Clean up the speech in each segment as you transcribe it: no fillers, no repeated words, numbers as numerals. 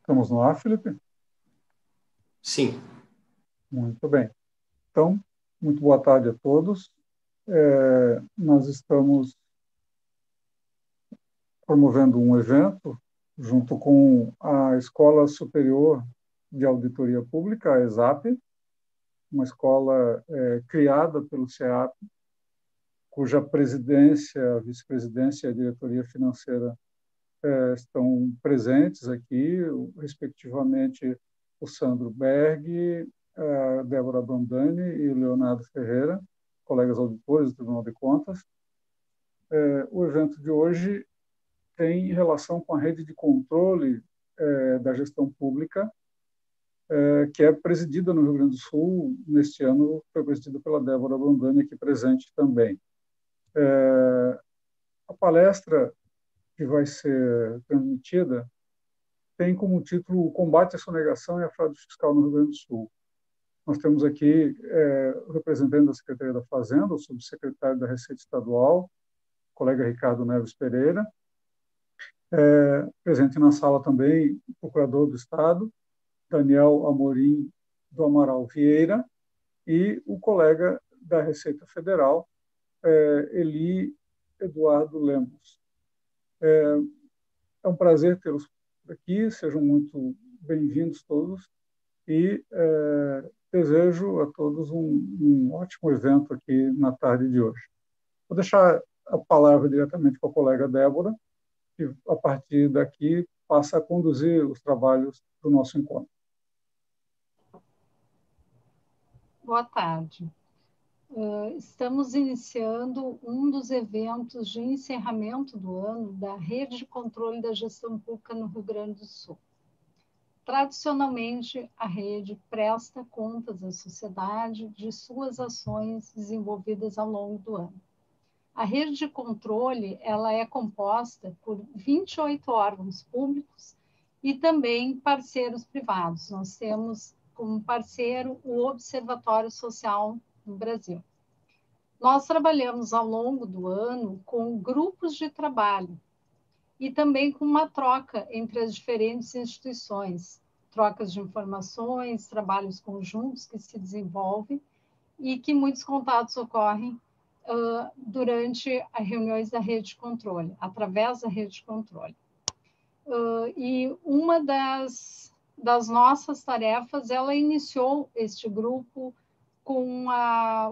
Estamos no ar, Felipe? Sim. Muito bem. Então, muito boa tarde a todos. Nós estamos promovendo um evento junto com a Escola Superior de Auditoria Pública, a ESAP, uma escola criada pelo SEAP, cuja presidência, vice-presidência e a diretoria financeira estão presentes aqui, respectivamente o Sandro Berg, a Débora Bandani e o Leonardo Ferreira, colegas auditores do Tribunal de Contas. O evento de hoje tem relação com a rede de controle da gestão pública, que é presidida no Rio Grande do Sul. Neste ano foi presidida pela Débora Bandani, aqui presente também. A palestra que vai ser transmitida tem como título O Combate à Sonegação e à Fraude Fiscal no Rio Grande do Sul. Nós temos aqui o representante da Secretaria da Fazenda, o subsecretário da Receita Estadual, o colega Ricardo Neves Pereira. Presente na sala também o procurador do Estado, Daniel Amorim do Amaral Vieira, e o colega da Receita Federal, Eli Eduardo Lemos. É um prazer tê-los aqui, sejam muito bem-vindos todos, e desejo a todos um ótimo evento aqui na tarde de hoje. Vou deixar a palavra diretamente com a colega Débora, que a partir daqui passa a conduzir os trabalhos do nosso encontro. Boa tarde. Estamos iniciando um dos eventos de encerramento do ano da Rede de Controle da Gestão Pública no Rio Grande do Sul. Tradicionalmente, a rede presta contas à sociedade de suas ações desenvolvidas ao longo do ano. A rede de controle ela é composta por 28 órgãos públicos e também parceiros privados. Nós temos como parceiro o Observatório Social no Brasil. Nós trabalhamos ao longo do ano com grupos de trabalho e também com uma troca entre as diferentes instituições, trocas de informações, trabalhos conjuntos que se desenvolvem e que muitos contatos ocorrem durante as reuniões da rede de controle, através da rede de controle. E uma das nossas tarefas, ela iniciou este grupo com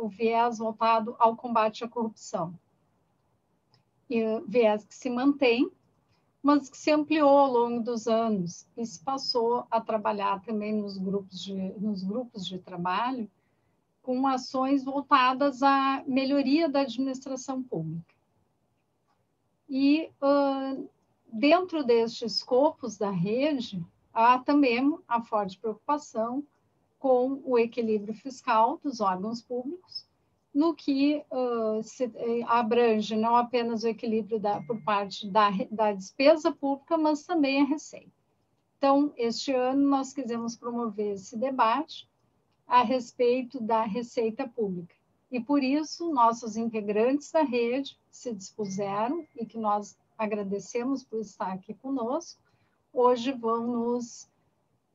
o viés voltado ao combate à corrupção. E viés que se mantém, mas que se ampliou ao longo dos anos e se passou a trabalhar também nos grupos de trabalho com ações voltadas à melhoria da administração pública. E dentro destes escopos da rede, há também a forte preocupação com o equilíbrio fiscal dos órgãos públicos, no que se abrange não apenas o equilíbrio por parte da despesa pública, mas também a receita. Então, este ano, nós quisemos promover esse debate a respeito da receita pública. E, por isso, nossos integrantes da rede se dispuseram, e que nós agradecemos por estar aqui conosco, hoje vão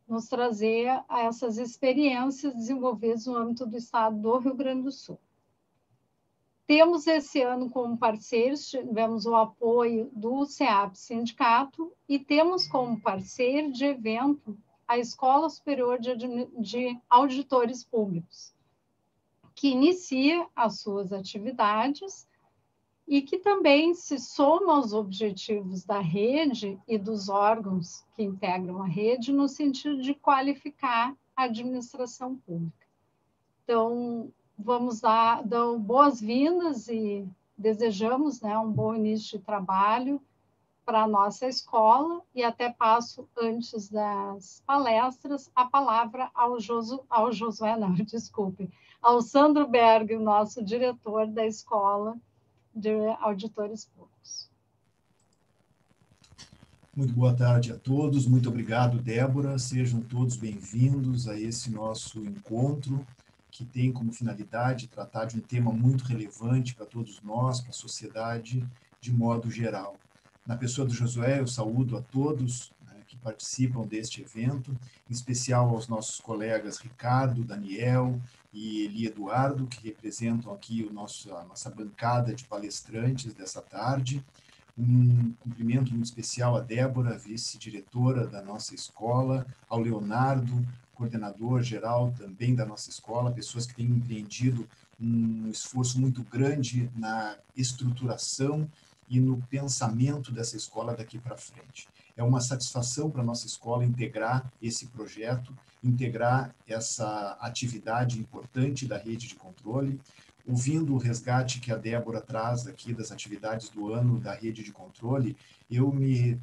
nos trazer essas experiências desenvolvidas no âmbito do Estado do Rio Grande do Sul. Temos esse ano como parceiros, tivemos o apoio do SEAP Sindicato e temos como parceiro de evento a Escola Superior de Auditores Públicos, que inicia as suas atividades e que também se soma aos objetivos da rede e dos órgãos que integram a rede no sentido de qualificar a administração pública. Então, vamos dar boas-vindas e desejamos um bom início de trabalho para a nossa escola e até passo, antes das palestras, a palavra ao Sandro Berg, o nosso diretor da Escola de Auditores Públicos. Muito boa tarde a todos, muito obrigado, Débora. Sejam todos bem-vindos a esse nosso encontro, que tem como finalidade tratar de um tema muito relevante para todos nós, para a sociedade, de modo geral. Na pessoa do Josué, eu saúdo a todos que participam deste evento, em especial aos nossos colegas Ricardo, Daniel e Eli Eduardo, que representam aqui a nossa bancada de palestrantes dessa tarde. Um cumprimento muito especial à Débora, vice-diretora da nossa escola, ao Leonardo, coordenador geral também da nossa escola, pessoas que têm empreendido um esforço muito grande na estruturação e no pensamento dessa escola daqui para frente. É uma satisfação para a nossa escola integrar esse projeto, integrar essa atividade importante da rede de controle. Ouvindo o resgate que a Débora traz aqui das atividades do ano da rede de controle, eu me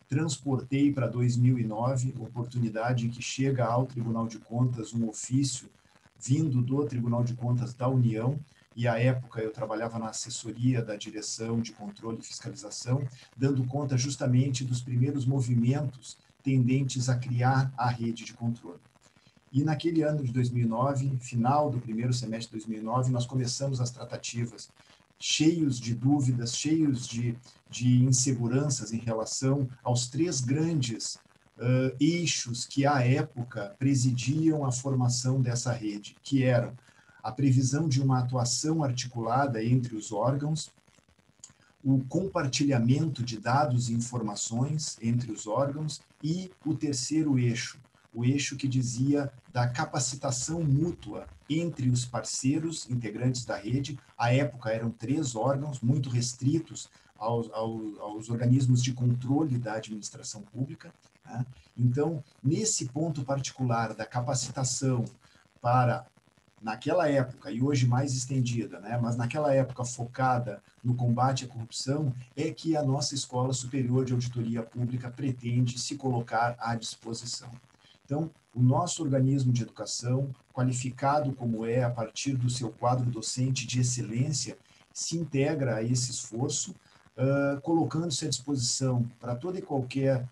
transportei para 2009, oportunidade em que chega ao Tribunal de Contas um ofício vindo do Tribunal de Contas da União, e à época eu trabalhava na assessoria da Direção de Controle e Fiscalização, dando conta justamente dos primeiros movimentos tendentes a criar a rede de controle. E naquele ano de 2009, final do primeiro semestre de 2009, nós começamos as tratativas cheios de dúvidas, cheios de inseguranças em relação aos três grandes eixos que, à época, presidiam a formação dessa rede, que eram a previsão de uma atuação articulada entre os órgãos, o compartilhamento de dados e informações entre os órgãos e o terceiro eixo, o eixo que dizia da capacitação mútua entre os parceiros integrantes da rede. À época eram 3 órgãos muito restritos aos organismos de controle da administração pública, né? Então, nesse ponto particular da capacitação para, naquela época, e hoje mais estendida, né? Mas naquela época focada no combate à corrupção, é que a nossa Escola Superior de Auditoria Pública pretende se colocar à disposição. Então, o nosso organismo de educação, qualificado como é a partir do seu quadro docente de excelência, se integra a esse esforço, colocando-se à disposição para toda e qualquer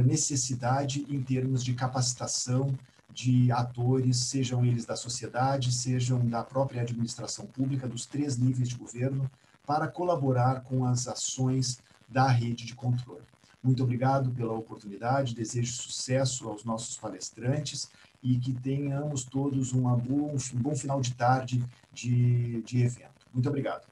necessidade em termos de capacitação de atores, sejam eles da sociedade, sejam da própria administração pública, dos 3 níveis de governo, para colaborar com as ações da rede de controle. Muito obrigado pela oportunidade, desejo sucesso aos nossos palestrantes e que tenhamos todos um bom final de tarde de evento. Muito obrigado.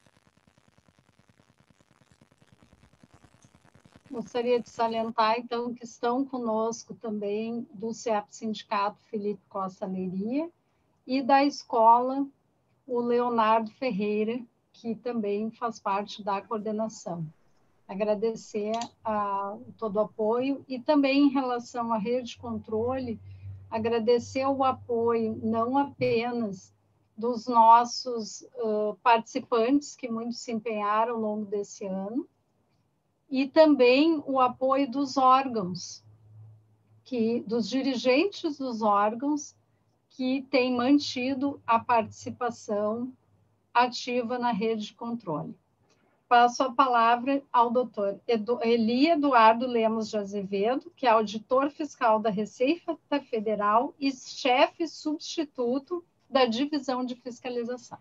Gostaria de salientar, então, que estão conosco também do CEAP Sindicato Felipe Costa Leiria e da escola o Leonardo Ferreira, que também faz parte da coordenação. Agradecer todo o apoio e também em relação à rede de controle, agradecer o apoio não apenas dos nossos participantes, que muitos se empenharam ao longo desse ano, e também o apoio dos órgãos, dos dirigentes dos órgãos, que têm mantido a participação ativa na rede de controle. Passo a palavra ao doutor Eli Eduardo Lemos de Azevedo, que é auditor fiscal da Receita Federal e chefe substituto da Divisão de Fiscalização.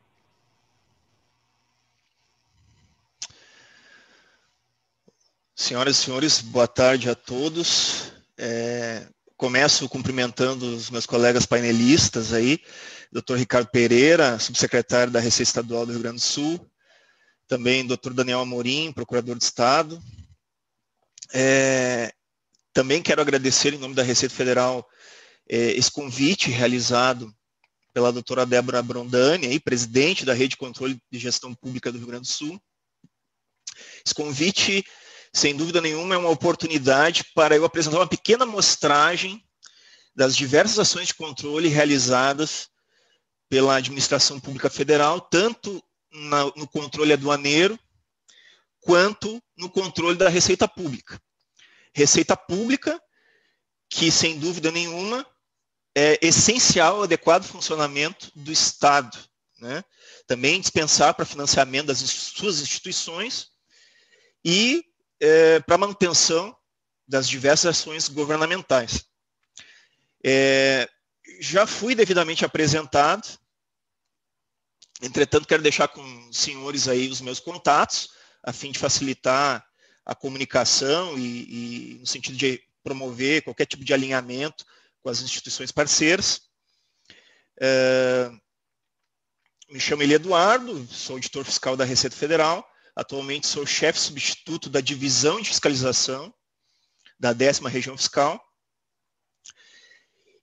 Senhoras e senhores, boa tarde a todos. Começo cumprimentando os meus colegas painelistas aí, doutor Ricardo Pereira, subsecretário da Receita Estadual do Rio Grande do Sul, também doutor Daniel Amorim, procurador de Estado. Também quero agradecer, em nome da Receita Federal, esse convite realizado pela doutora Débora Brondani, aí, presidente da Rede de Controle de Gestão Pública do Rio Grande do Sul. Esse convite, sem dúvida nenhuma, é uma oportunidade para eu apresentar uma pequena amostragem das diversas ações de controle realizadas pela Administração Pública Federal, tanto no controle aduaneiro, quanto no controle da Receita Pública. Receita Pública, que, sem dúvida nenhuma, é essencial ao adequado funcionamento do Estado, né? Também dispensar para financiamento das suas instituições e para manutenção das diversas ações governamentais. Já fui devidamente apresentado, entretanto, quero deixar com os senhores aí os meus contatos, a fim de facilitar a comunicação e no sentido de promover qualquer tipo de alinhamento com as instituições parceiras. Me chamo Eli Eduardo, sou auditor fiscal da Receita Federal, atualmente sou chefe substituto da Divisão de Fiscalização da 10ª Região Fiscal.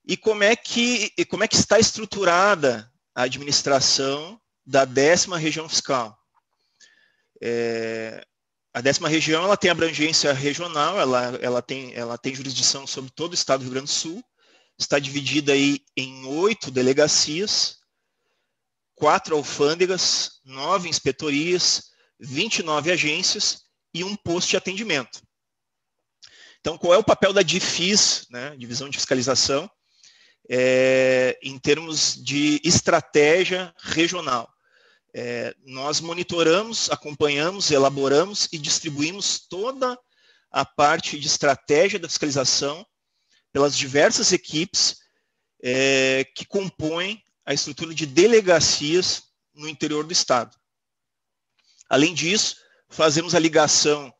E como é que está estruturada a administração da 10ª Região Fiscal? A 10ª Região ela tem abrangência regional, ela tem jurisdição sobre todo o estado do Rio Grande do Sul, está dividida aí em 8 delegacias, 4 alfândegas, 9 inspetorias, 29 agências e 1 posto de atendimento. Então, qual é o papel da DIFIS, né, Divisão de Fiscalização, em termos de estratégia regional? Nós monitoramos, acompanhamos, elaboramos e distribuímos toda a parte de estratégia da fiscalização pelas diversas equipes que compõem a estrutura de delegacias no interior do estado. Além disso, fazemos a ligação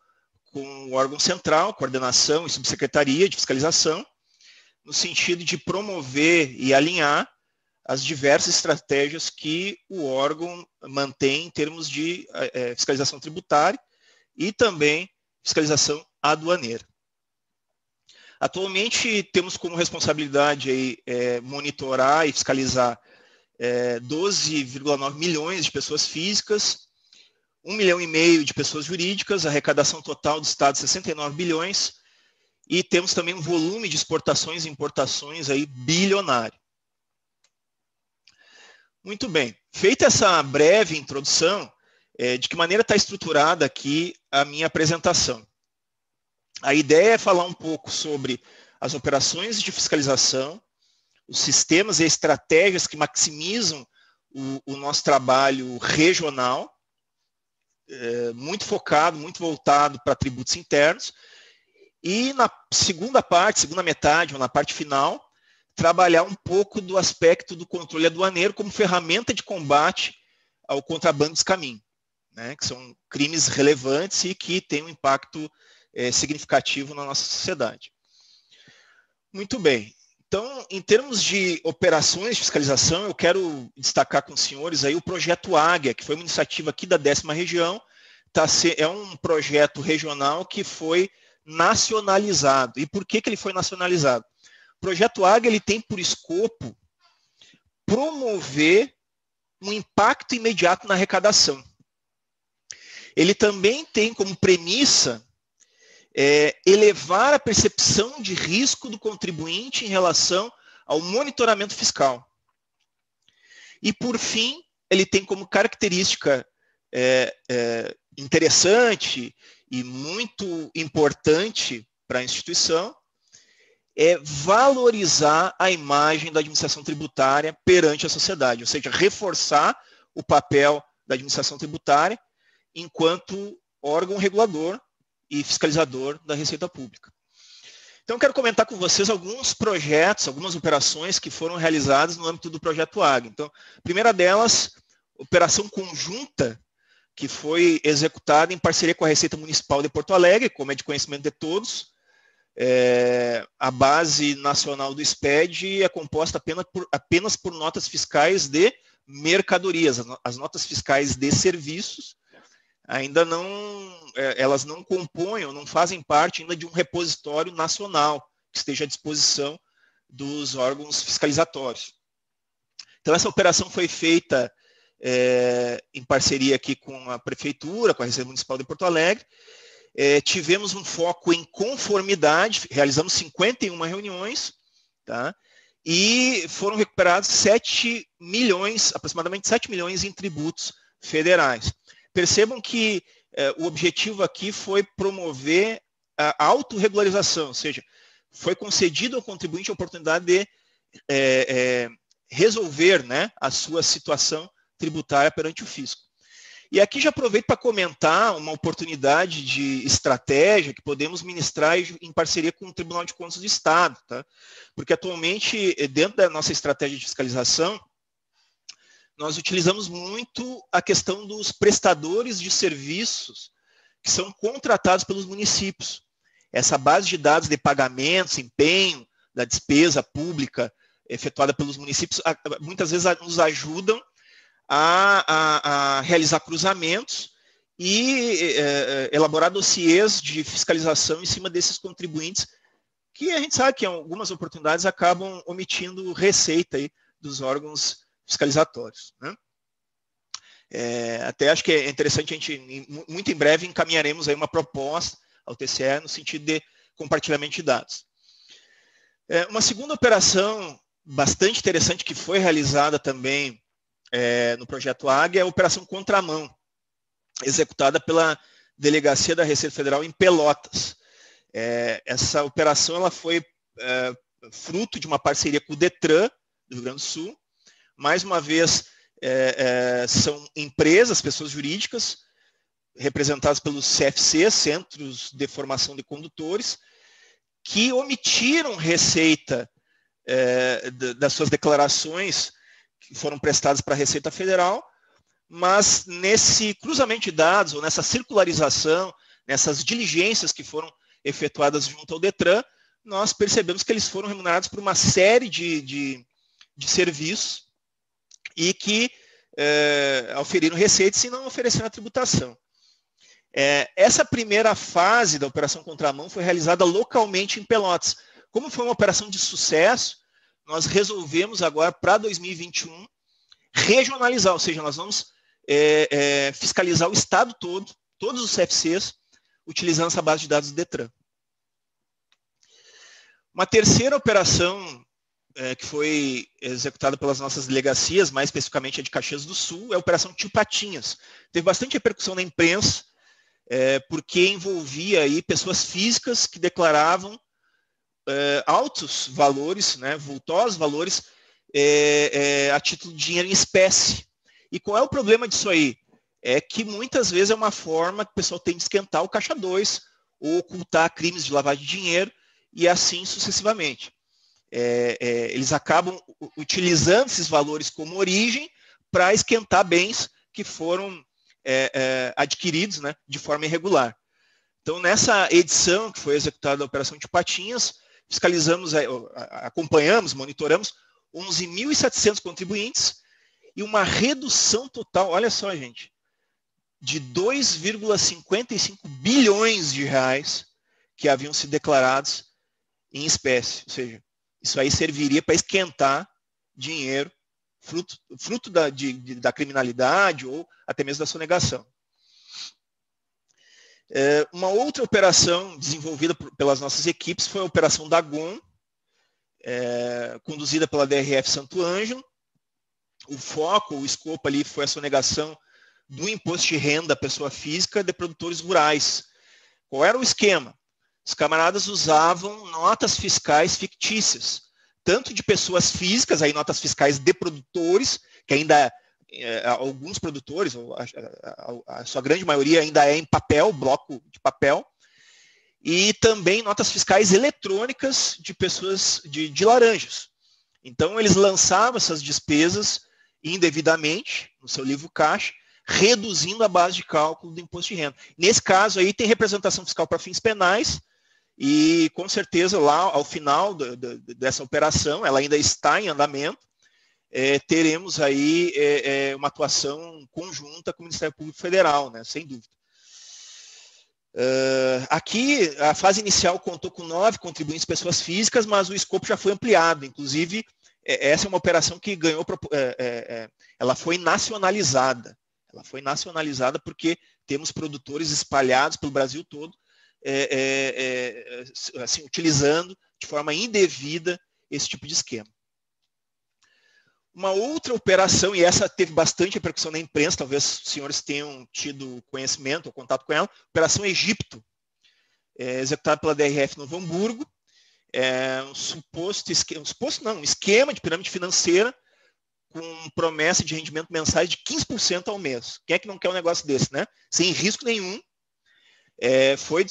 com o órgão central, coordenação e subsecretaria de fiscalização, no sentido de promover e alinhar as diversas estratégias que o órgão mantém em termos de fiscalização tributária e também fiscalização aduaneira. Atualmente, temos como responsabilidade aí, monitorar e fiscalizar 12,9 milhões de pessoas físicas, 1,5 milhão de pessoas jurídicas, arrecadação total do Estado 69 bilhões, e temos também um volume de exportações e importações aí bilionário. Muito bem, feita essa breve introdução, de que maneira está estruturada aqui a minha apresentação? A ideia é falar um pouco sobre as operações de fiscalização, os sistemas e estratégias que maximizam o nosso trabalho regional, muito focado, muito voltado para tributos internos, e na segunda metade, ou na parte final, trabalhar um pouco do aspecto do controle aduaneiro como ferramenta de combate ao contrabando de caminho, né, que são crimes relevantes e que têm um impacto significativo na nossa sociedade. Muito bem. Então, em termos de operações de fiscalização, eu quero destacar com os senhores aí o projeto Águia, que foi uma iniciativa aqui da 10ª Região, é um projeto regional que foi nacionalizado. E por que ele foi nacionalizado? O projeto Águia ele tem por escopo promover um impacto imediato na arrecadação. Ele também tem como premissa elevar a percepção de risco do contribuinte em relação ao monitoramento fiscal. E, por fim, ele tem como característica interessante e muito importante para a instituição valorizar a imagem da administração tributária perante a sociedade, ou seja, reforçar o papel da administração tributária enquanto órgão regulador e fiscalizador da Receita Pública. Então, quero comentar com vocês alguns projetos, algumas operações que foram realizadas no âmbito do projeto Águia. Então, a primeira delas, operação conjunta, que foi executada em parceria com a Receita Municipal de Porto Alegre, como é de conhecimento de todos. A base nacional do SPED é composta apenas por notas fiscais de mercadorias. As notas fiscais de serviços ainda elas não compõem ou não fazem parte ainda de um repositório nacional que esteja à disposição dos órgãos fiscalizatórios. Então, essa operação foi feita em parceria aqui com a Prefeitura, com a Receita Municipal de Porto Alegre. Tivemos um foco em conformidade, realizamos 51 reuniões, tá? E foram recuperados 7 milhões, aproximadamente 7 milhões em tributos federais. Percebam que o objetivo aqui foi promover a autorregularização, ou seja, foi concedido ao contribuinte a oportunidade de resolver, né, a sua situação tributária perante o fisco. E aqui já aproveito para comentar uma oportunidade de estratégia que podemos ministrar em parceria com o Tribunal de Contas do Estado, tá? Porque atualmente, dentro da nossa estratégia de fiscalização, nós utilizamos muito a questão dos prestadores de serviços que são contratados pelos municípios. essa base de dados de pagamentos, empenho da despesa pública efetuada pelos municípios, muitas vezes nos ajudam a realizar cruzamentos e elaborar dossiês de fiscalização em cima desses contribuintes, que a gente sabe que em algumas oportunidades acabam omitindo receita aí dos órgãos fiscalizatórios, né? Até acho que é interessante, a gente, muito em breve, encaminharemos aí uma proposta ao TCE no sentido de compartilhamento de dados. Uma segunda operação bastante interessante que foi realizada também no projeto Águia é a Operação Contramão, executada pela Delegacia da Receita Federal em Pelotas. Essa operação ela foi fruto de uma parceria com o Detran, do Rio Grande do Sul. Mais uma vez, são empresas, pessoas jurídicas, representadas pelos CFC, Centros de Formação de Condutores, que omitiram receita das suas declarações que foram prestadas para a Receita Federal, mas nesse cruzamento de dados, ou nessa circularização, nessas diligências que foram efetuadas junto ao Detran, nós percebemos que eles foram remunerados por uma série de serviços e que oferiram receitas e não ofereceram a tributação. Essa primeira fase da Operação Contramão foi realizada localmente em Pelotas. Como foi uma operação de sucesso, nós resolvemos agora, para 2021, regionalizar, ou seja, nós vamos fiscalizar o estado todo, todos os CFCs, utilizando essa base de dados do Detran. Uma terceira operação que foi executada pelas nossas delegacias, mais especificamente a de Caxias do Sul, é a Operação Tio Patinhas. Teve bastante repercussão na imprensa, porque envolvia aí pessoas físicas que declaravam altos valores, né, vultosos valores, a título de dinheiro em espécie. E qual é o problema disso aí? É que muitas vezes é uma forma que o pessoal tem de esquentar o caixa 2, ou ocultar crimes de lavagem de dinheiro, e assim sucessivamente. Eles acabam utilizando esses valores como origem para esquentar bens que foram adquiridos, né, de forma irregular. Então, nessa edição que foi executada a Operação de Patinhas, fiscalizamos, acompanhamos, monitoramos 11.700 contribuintes e uma redução total, olha só, gente, de 2,55 bilhões de reais que haviam sido declarados em espécie. Ou seja, isso aí serviria para esquentar dinheiro, fruto da criminalidade ou até mesmo da sonegação. Uma outra operação desenvolvida pelas nossas equipes foi a Operação Dagon, conduzida pela DRF Santo Ângelo. O foco, o escopo ali foi a sonegação do imposto de renda da pessoa física de produtores rurais. Qual era o esquema? Os camaradas usavam notas fiscais fictícias, tanto de pessoas físicas, aí notas fiscais de produtores, que ainda alguns produtores, a sua grande maioria ainda é em papel, bloco de papel, e também notas fiscais eletrônicas de pessoas de laranjas. Então, eles lançavam essas despesas indevidamente no seu livro caixa, reduzindo a base de cálculo do imposto de renda. Nesse caso aí tem representação fiscal para fins penais e com certeza lá ao final dessa operação, ela ainda está em andamento, teremos aí uma atuação conjunta com o Ministério Público Federal, né, sem dúvida. Aqui a fase inicial contou com 9 contribuintes pessoas físicas, mas o escopo já foi ampliado, inclusive essa é uma operação que ganhou, ela foi nacionalizada. Ela foi nacionalizada porque temos produtores espalhados pelo Brasil todo, assim, utilizando de forma indevida esse tipo de esquema. Uma outra operação, e essa teve bastante repercussão na imprensa, talvez os senhores tenham tido conhecimento ou contato com ela, Operação Egipto, executada pela DRF Novo Hamburgo, um esquema de pirâmide financeira com promessa de rendimento mensais de 15% ao mês. Quem é que não quer um negócio desse, né? Sem risco nenhum. Foi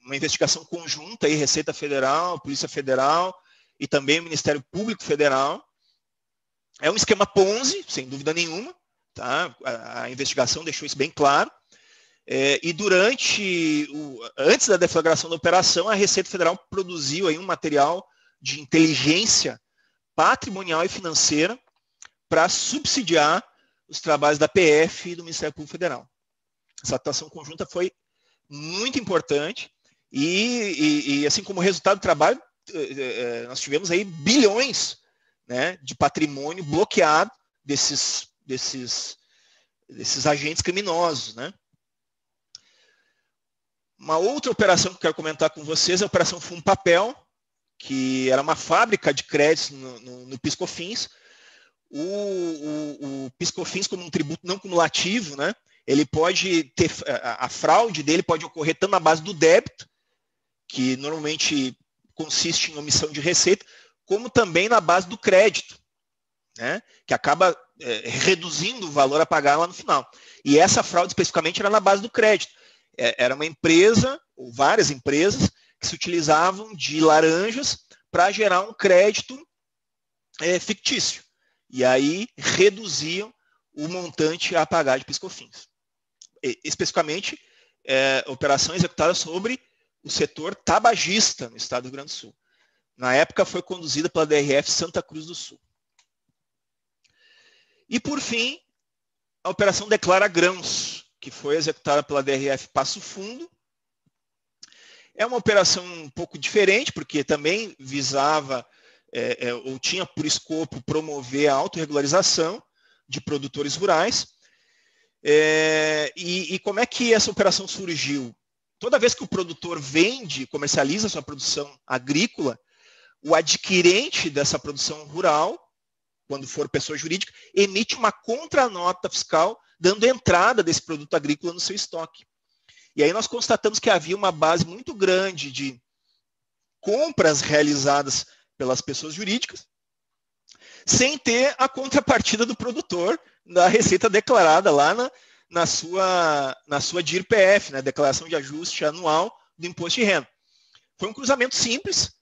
uma investigação conjunta aí, Receita Federal, Polícia Federal e também o Ministério Público Federal. É um esquema Ponzi, sem dúvida nenhuma, tá? A investigação deixou isso bem claro. E antes da deflagração da operação, a Receita Federal produziu aí um material de inteligência patrimonial e financeira para subsidiar os trabalhos da PF e do Ministério Público Federal. Essa atuação conjunta foi muito importante e assim como resultado do trabalho, nós tivemos aí bilhões, né, de patrimônio bloqueado desses agentes criminosos, né? Uma outra operação que eu quero comentar com vocês é a Operação Fumo Papel, que era uma fábrica de créditos no PIS/COFINS. O PIS/COFINS, como um tributo não cumulativo, né, ele pode ter, a fraude dele pode ocorrer tanto na base do débito, que normalmente consiste em omissão de receita, como também na base do crédito, né, que acaba reduzindo o valor a pagar lá no final. E essa fraude especificamente era na base do crédito. Era uma empresa, ou várias empresas, que se utilizavam de laranjas para gerar um crédito fictício. E aí reduziam o montante a pagar de PIS/COFINS. Especificamente, operação executada sobre o setor tabagista no estado do Rio Grande do Sul. Na época foi conduzida pela DRF Santa Cruz do Sul. E, por fim, a Operação Declara Grãos, que foi executada pela DRF Passo Fundo. É uma operação um pouco diferente, porque também visava, ou tinha por escopo, promover a autorregularização de produtores rurais. E como é que essa operação surgiu? Toda vez que o produtor vende, comercializa sua produção agrícola, o adquirente dessa produção rural, quando for pessoa jurídica, emite uma contranota fiscal dando entrada desse produto agrícola no seu estoque. E aí nós constatamos que havia uma base muito grande de compras realizadas pelas pessoas jurídicas, sem ter a contrapartida do produtor da receita declarada lá na sua DIR-PF, né, Declaração de Ajuste Anual do Imposto de Renda. Foi um cruzamento simples,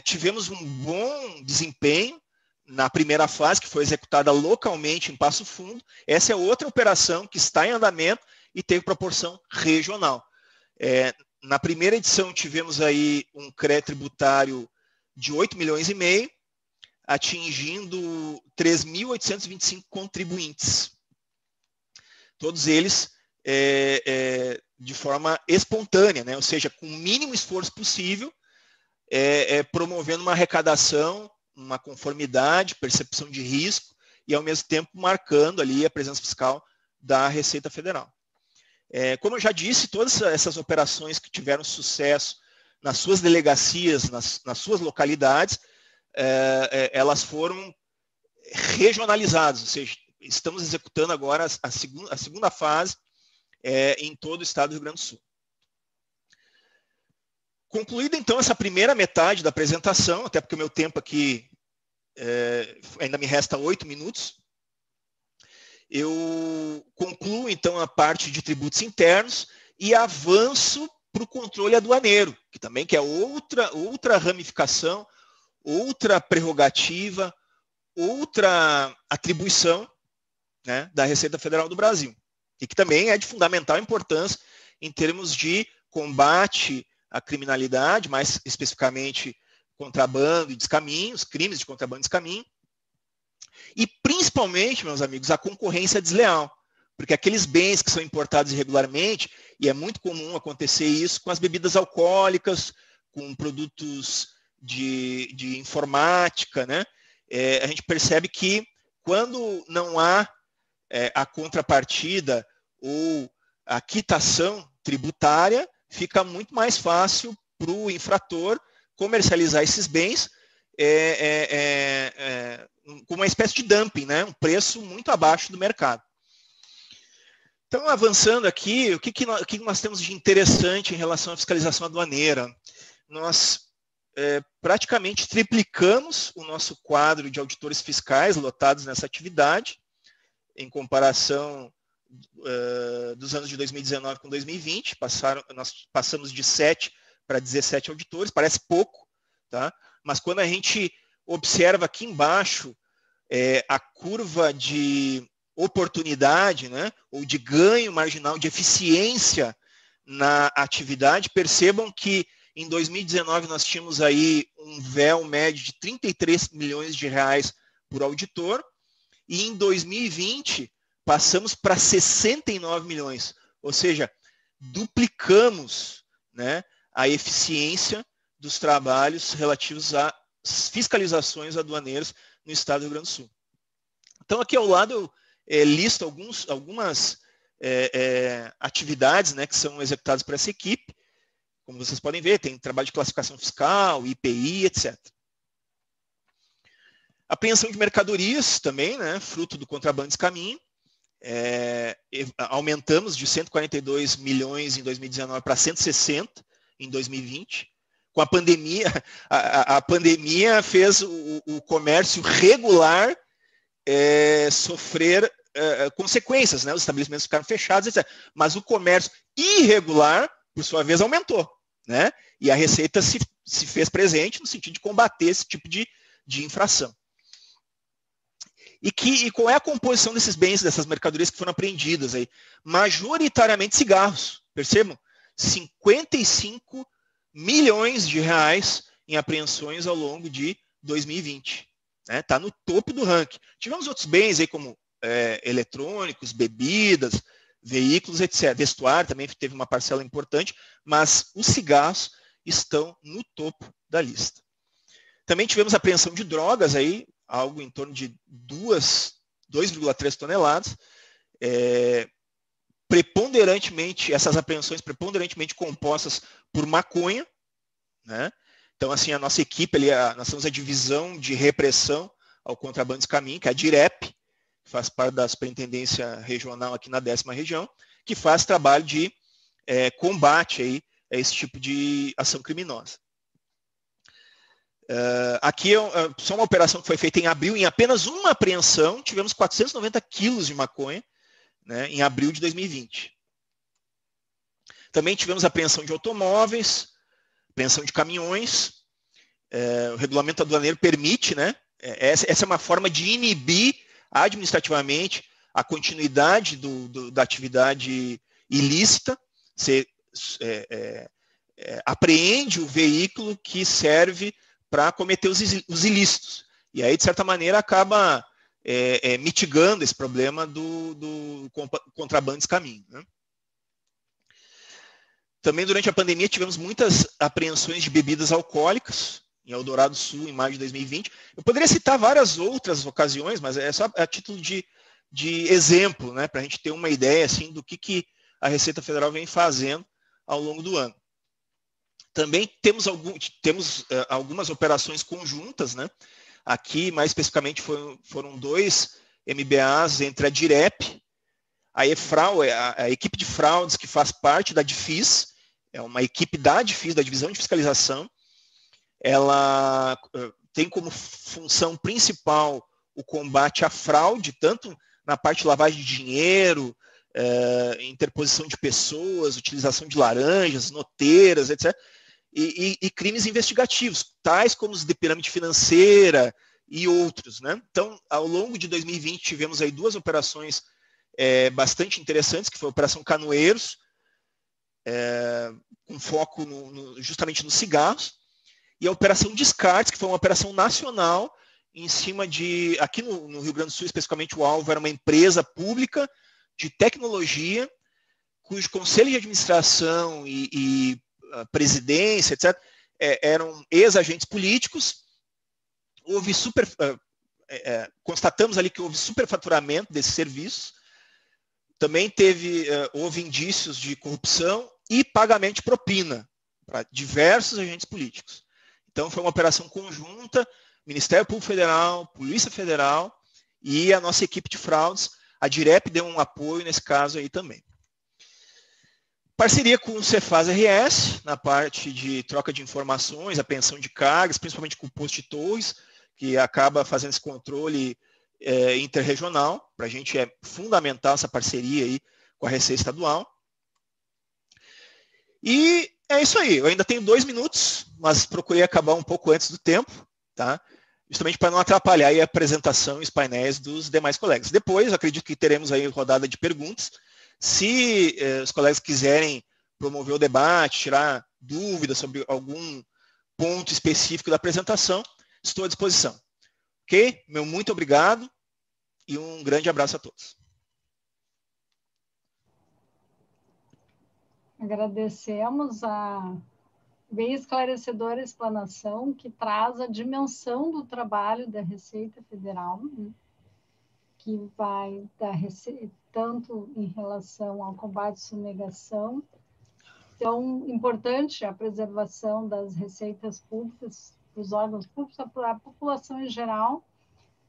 tivemos um bom desempenho na primeira fase, que foi executada localmente em Passo Fundo. Essa é outra operação que está em andamento e teve proporção regional. Na primeira edição tivemos aí um crédito tributário de 8,5 milhões, atingindo 3.825 contribuintes. Todos eles de forma espontânea, né? Ou seja, com o mínimo esforço possível, promovendo uma arrecadação, uma conformidade, percepção de risco e, ao mesmo tempo, marcando ali a presença fiscal da Receita Federal. Como eu já disse, todas essas operações que tiveram sucesso nas suas delegacias, nas suas localidades, elas foram regionalizadas, ou seja, estamos executando agora a segunda fase em todo o estado do Rio Grande do Sul. Concluída, então, essa primeira metade da apresentação, até porque o meu tempo aqui ainda me resta 8 minutos, eu concluo, então, a parte de tributos internos e avanço para o controle aduaneiro, que também é outra ramificação, outra prerrogativa, outra atribuição, né, da Receita Federal do Brasil, e que também é de fundamental importância em termos de combate a criminalidade, mais especificamente contrabando e descaminhos, crimes de contrabando e descaminho, e principalmente, meus amigos, a concorrência desleal, porque aqueles bens que são importados irregularmente, e é muito comum acontecer isso com as bebidas alcoólicas, com produtos de informática, né? A gente percebe que quando não há a contrapartida ou a quitação tributária, fica muito mais fácil para o infrator comercializar esses bens com uma espécie de dumping, né? Um preço muito abaixo do mercado. Então, avançando aqui, o que nós temos de interessante em relação à fiscalização aduaneira? Nós praticamente triplicamos o nosso quadro de auditores fiscais lotados nessa atividade, em comparação dos anos de 2019 com 2020, nós passamos de 7 para 17 auditores, parece pouco, tá? Mas quando a gente observa aqui embaixo a curva de oportunidade, né, ou de ganho marginal, de eficiência na atividade. Percebam que em 2019 nós tínhamos aí um véu médio de 33 milhões de reais por auditor, e em 2020 passamos para 69 milhões, ou seja, duplicamos, né, a eficiência dos trabalhos relativos às fiscalizações aduaneiras no estado do Rio Grande do Sul. Então, aqui ao lado eu listo algumas atividades, né, que são executadas por essa equipe. Como vocês podem ver, tem trabalho de classificação fiscal, IPI, etc. Apreensão de mercadorias também, né, fruto do contrabando descaminho. Aumentamos de 142 milhões em 2019 para 160 em 2020. Com a pandemia, a pandemia fez o comércio regular sofrer consequências, né? Os estabelecimentos ficaram fechados, etc. Mas o comércio irregular, por sua vez, aumentou, né? E a Receita se fez presente no sentido de combater esse tipo de infração. E qual é a composição desses bens, dessas mercadorias que foram apreendidas aí? Majoritariamente cigarros, percebam? 55 milhões de reais em apreensões ao longo de 2020. Está no topo do ranking. Tivemos outros bens aí como eletrônicos, bebidas, veículos, etc. Vestuário também teve uma parcela importante, mas os cigarros estão no topo da lista. Também tivemos apreensão de drogas aí, algo em torno de 2,3 toneladas. Essas apreensões preponderantemente compostas por maconha, né? Então, assim, a nossa equipe ali, nós temos a divisão de repressão ao contrabando descaminho, que é a DIREP, que faz parte da Superintendência Regional aqui na 10ª região, que faz trabalho de combate aí a esse tipo de ação criminosa. Aqui só uma operação que foi feita em abril, em apenas uma apreensão, tivemos 490 quilos de maconha, né, em abril de 2020. Também tivemos apreensão de automóveis, apreensão de caminhões. O regulamento aduaneiro permite, né, essa é uma forma de inibir administrativamente a continuidade da atividade ilícita. Você apreende o veículo que serve para cometer os ilícitos. E aí, de certa maneira, acaba mitigando esse problema do contrabando descaminho, né? Também, durante a pandemia, tivemos muitas apreensões de bebidas alcoólicas em Eldorado Sul, em maio de 2020. Eu poderia citar várias outras ocasiões, mas é só a título de exemplo, né, para a gente ter uma ideia assim, do que a Receita Federal vem fazendo ao longo do ano. Também temos algumas operações conjuntas, né? Aqui, mais especificamente, foram 2 MBAs entre a DIREP, a EFRAU, a equipe de fraudes que faz parte da DIFIS, é uma equipe da DIFIS, da Divisão de Fiscalização. Ela tem como função principal o combate à fraude, tanto na parte de lavagem de dinheiro, interposição de pessoas, utilização de laranjas, noteiras, etc., e crimes investigativos, tais como os de pirâmide financeira e outros, né? Então, ao longo de 2020, tivemos aí 2 operações bastante interessantes, que foi a Operação Canoeiros, com foco justamente nos cigarros, e a Operação Descartes, que foi uma operação nacional em cima de... Aqui no Rio Grande do Sul, especificamente, o alvo era uma empresa pública de tecnologia, cujo conselho de administração e presidência, etc., eram ex-agentes políticos. Constatamos ali que houve superfaturamento desses serviços. Também houve indícios de corrupção e pagamento de propina para diversos agentes políticos. Então, foi uma operação conjunta, Ministério Público Federal, Polícia Federal e a nossa equipe de fraudes. A DIREP deu um apoio nesse caso aí também. Parceria com o Cefaz-RS, na parte de troca de informações, apreensão de cargas, principalmente com o Posto de Torres, que acaba fazendo esse controle interregional. Para a gente é fundamental essa parceria aí com a Receita Estadual. E é isso aí. Eu ainda tenho 2 minutos, mas procurei acabar um pouco antes do tempo, tá? justamente para não atrapalhar aí a apresentação e os painéis dos demais colegas. Depois, acredito que teremos aí rodada de perguntas. Se os colegas quiserem promover o debate, tirar dúvidas sobre algum ponto específico da apresentação, estou à disposição. Ok? Meu muito obrigado e um grande abraço a todos. Agradecemos a bem esclarecedora explanação que traz a dimensão do trabalho da Receita Federal, né, que vai tanto em relação ao combate à sonegação, tão importante a preservação das receitas públicas, dos órgãos públicos, para a população em geral,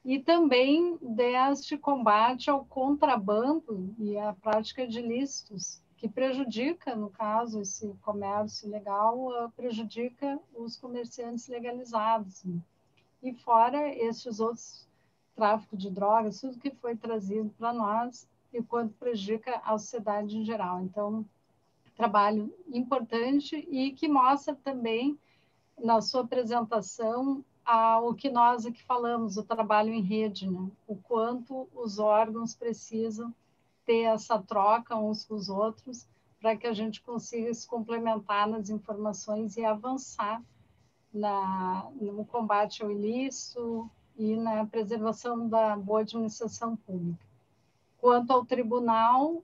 e também deste combate ao contrabando e à prática de ilícitos, que prejudica, no caso, esse comércio ilegal, prejudica os comerciantes legalizados. Né? E fora esses outros, tráfico de drogas, tudo que foi trazido para nós, e quanto prejudica a sociedade em geral. Então, trabalho importante e que mostra também, na sua apresentação, o que nós aqui falamos, o trabalho em rede, né? O quanto os órgãos precisam ter essa troca uns com os outros para que a gente consiga se complementar nas informações e avançar no combate ao ilícito e na preservação da boa administração pública. Quanto ao tribunal,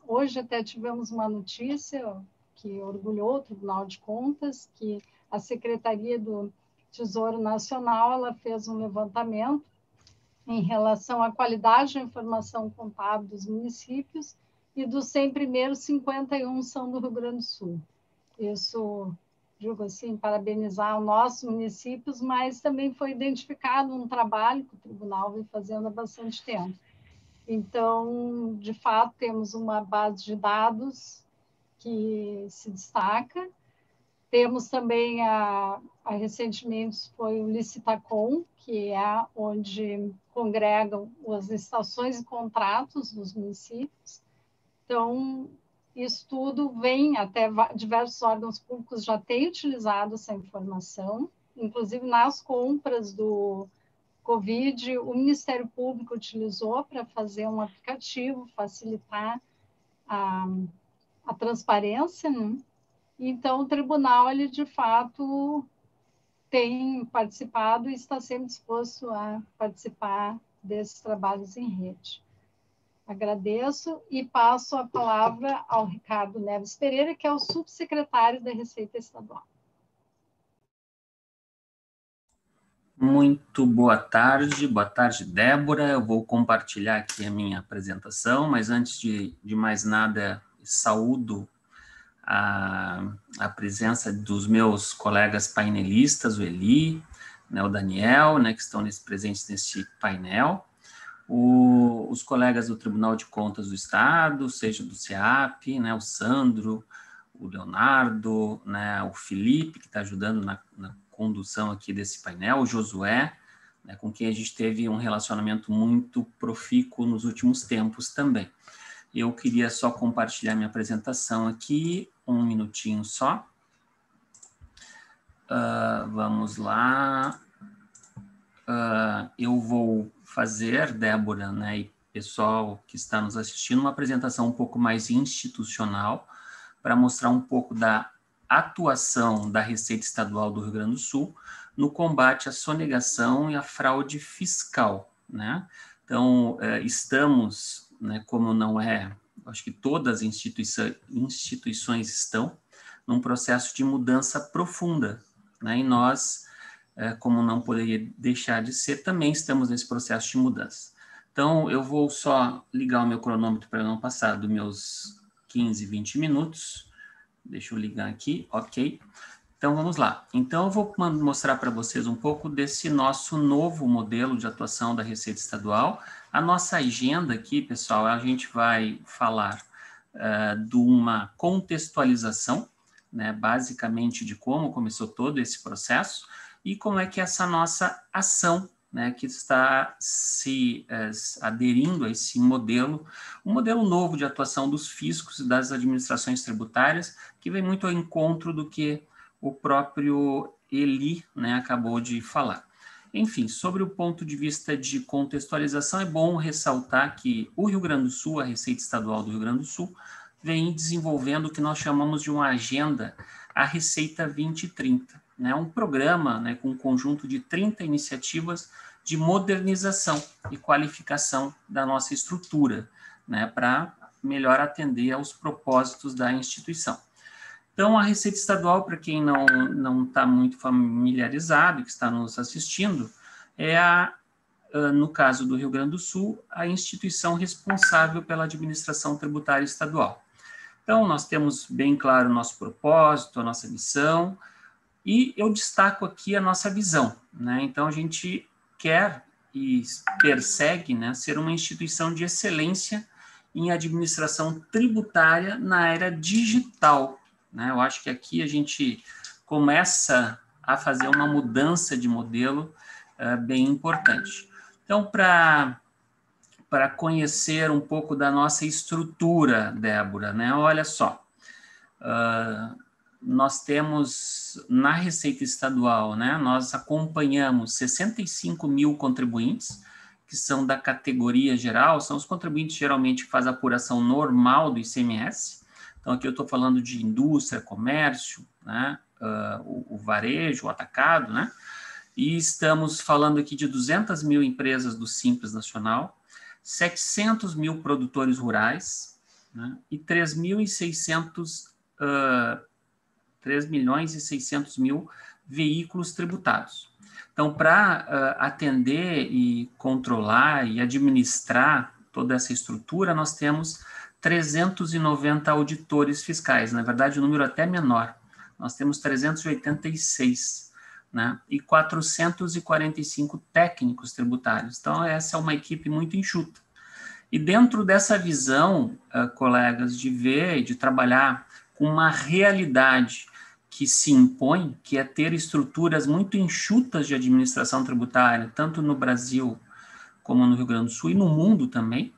hoje até tivemos uma notícia que orgulhou o Tribunal de Contas, que a Secretaria do Tesouro Nacional ela fez um levantamento em relação à qualidade da informação contábil dos municípios, e dos 100 primeiros, 51 são do Rio Grande do Sul. Isso, digo assim, parabenizar os nossos municípios, mas também foi identificado um trabalho que o tribunal vem fazendo há bastante tempo. Então, de fato, temos uma base de dados que se destaca. Temos também, recentemente, foi o Licitacom, que é onde congregam as licitações e contratos dos municípios. Então, isso tudo vem, até diversos órgãos públicos já têm utilizado essa informação, inclusive nas compras do Covid, o Ministério Público utilizou para fazer um aplicativo, facilitar a transparência, né? Então, o tribunal, ele, de fato, tem participado e está sempre disposto a participar desses trabalhos em rede. Agradeço e passo a palavra ao Ricardo Neves Pereira, que é o subsecretário da Receita Estadual. Muito boa tarde, Débora. Eu vou compartilhar aqui a minha apresentação, mas antes de mais nada, saúdo a presença dos meus colegas painelistas, o Eli, né, o Daniel, né, que estão presentes neste painel, os colegas do Tribunal de Contas do Estado, seja do CEAP, né, o Sandro, o Leonardo, né, o Felipe, que está ajudando na condução aqui desse painel, o Josué, né, com quem a gente teve um relacionamento muito profícuo nos últimos tempos também. Eu queria só compartilhar minha apresentação aqui, um minutinho só. Vamos lá. Eu vou fazer, Débora, né, e pessoal que está nos assistindo, uma apresentação um pouco mais institucional, para mostrar um pouco da atuação da Receita Estadual do Rio Grande do Sul no combate à sonegação e à fraude fiscal, né? Então, estamos, né, como não é, acho que todas as instituições estão, num processo de mudança profunda, né? E nós, como não poderia deixar de ser, também estamos nesse processo de mudança. Então, eu vou só ligar o meu cronômetro para não passar dos meus 15, 20 minutos. Deixa eu ligar aqui, ok. Então, vamos lá. Então, eu vou mostrar para vocês um pouco desse nosso novo modelo de atuação da Receita Estadual. A nossa agenda aqui, pessoal, a gente vai falar de uma contextualização, né, basicamente de como começou todo esse processo e como é que essa nossa ação, né, que está se aderindo a esse modelo, um modelo novo de atuação dos fiscos e das administrações tributárias, que vem muito ao encontro do que o próprio Eli, né, acabou de falar. Enfim, sobre o ponto de vista de contextualização, é bom ressaltar que o Rio Grande do Sul, a Receita Estadual do Rio Grande do Sul, vem desenvolvendo o que nós chamamos de uma agenda, a Receita 2030, né, um programa, né, com um conjunto de 30 iniciativas de modernização e qualificação da nossa estrutura, né, para melhor atender aos propósitos da instituição. Então, a Receita Estadual, para quem não está muito familiarizado, que está nos assistindo, é no caso do Rio Grande do Sul, a instituição responsável pela administração tributária estadual. Então, nós temos bem claro o nosso propósito, a nossa missão, e eu destaco aqui a nossa visão, né? Então, a gente quer e persegue, né, ser uma instituição de excelência em administração tributária na era digital, né? Eu acho que aqui a gente começa a fazer uma mudança de modelo bem importante. Então, para conhecer um pouco da nossa estrutura, Débora, né? Olha só, nós temos na Receita Estadual, né? Nós acompanhamos 65 mil contribuintes, que são da categoria geral, são os contribuintes geralmente que fazem a apuração normal do ICMS. Então, aqui eu estou falando de indústria, comércio, né? O varejo, o atacado, né? E estamos falando aqui de 200 mil empresas do Simples Nacional, 700 mil produtores rurais, né? E 3 milhões e 600 mil veículos tributados. Então, para atender e controlar e administrar toda essa estrutura, nós temos 390 auditores fiscais. Na verdade, o número é até menor. Nós temos 386, né? E 445 técnicos tributários. Então, essa é uma equipe muito enxuta. E dentro dessa visão, colegas, de ver e de trabalhar com uma realidade que se impõe, que é ter estruturas muito enxutas de administração tributária, tanto no Brasil como no Rio Grande do Sul e no mundo também,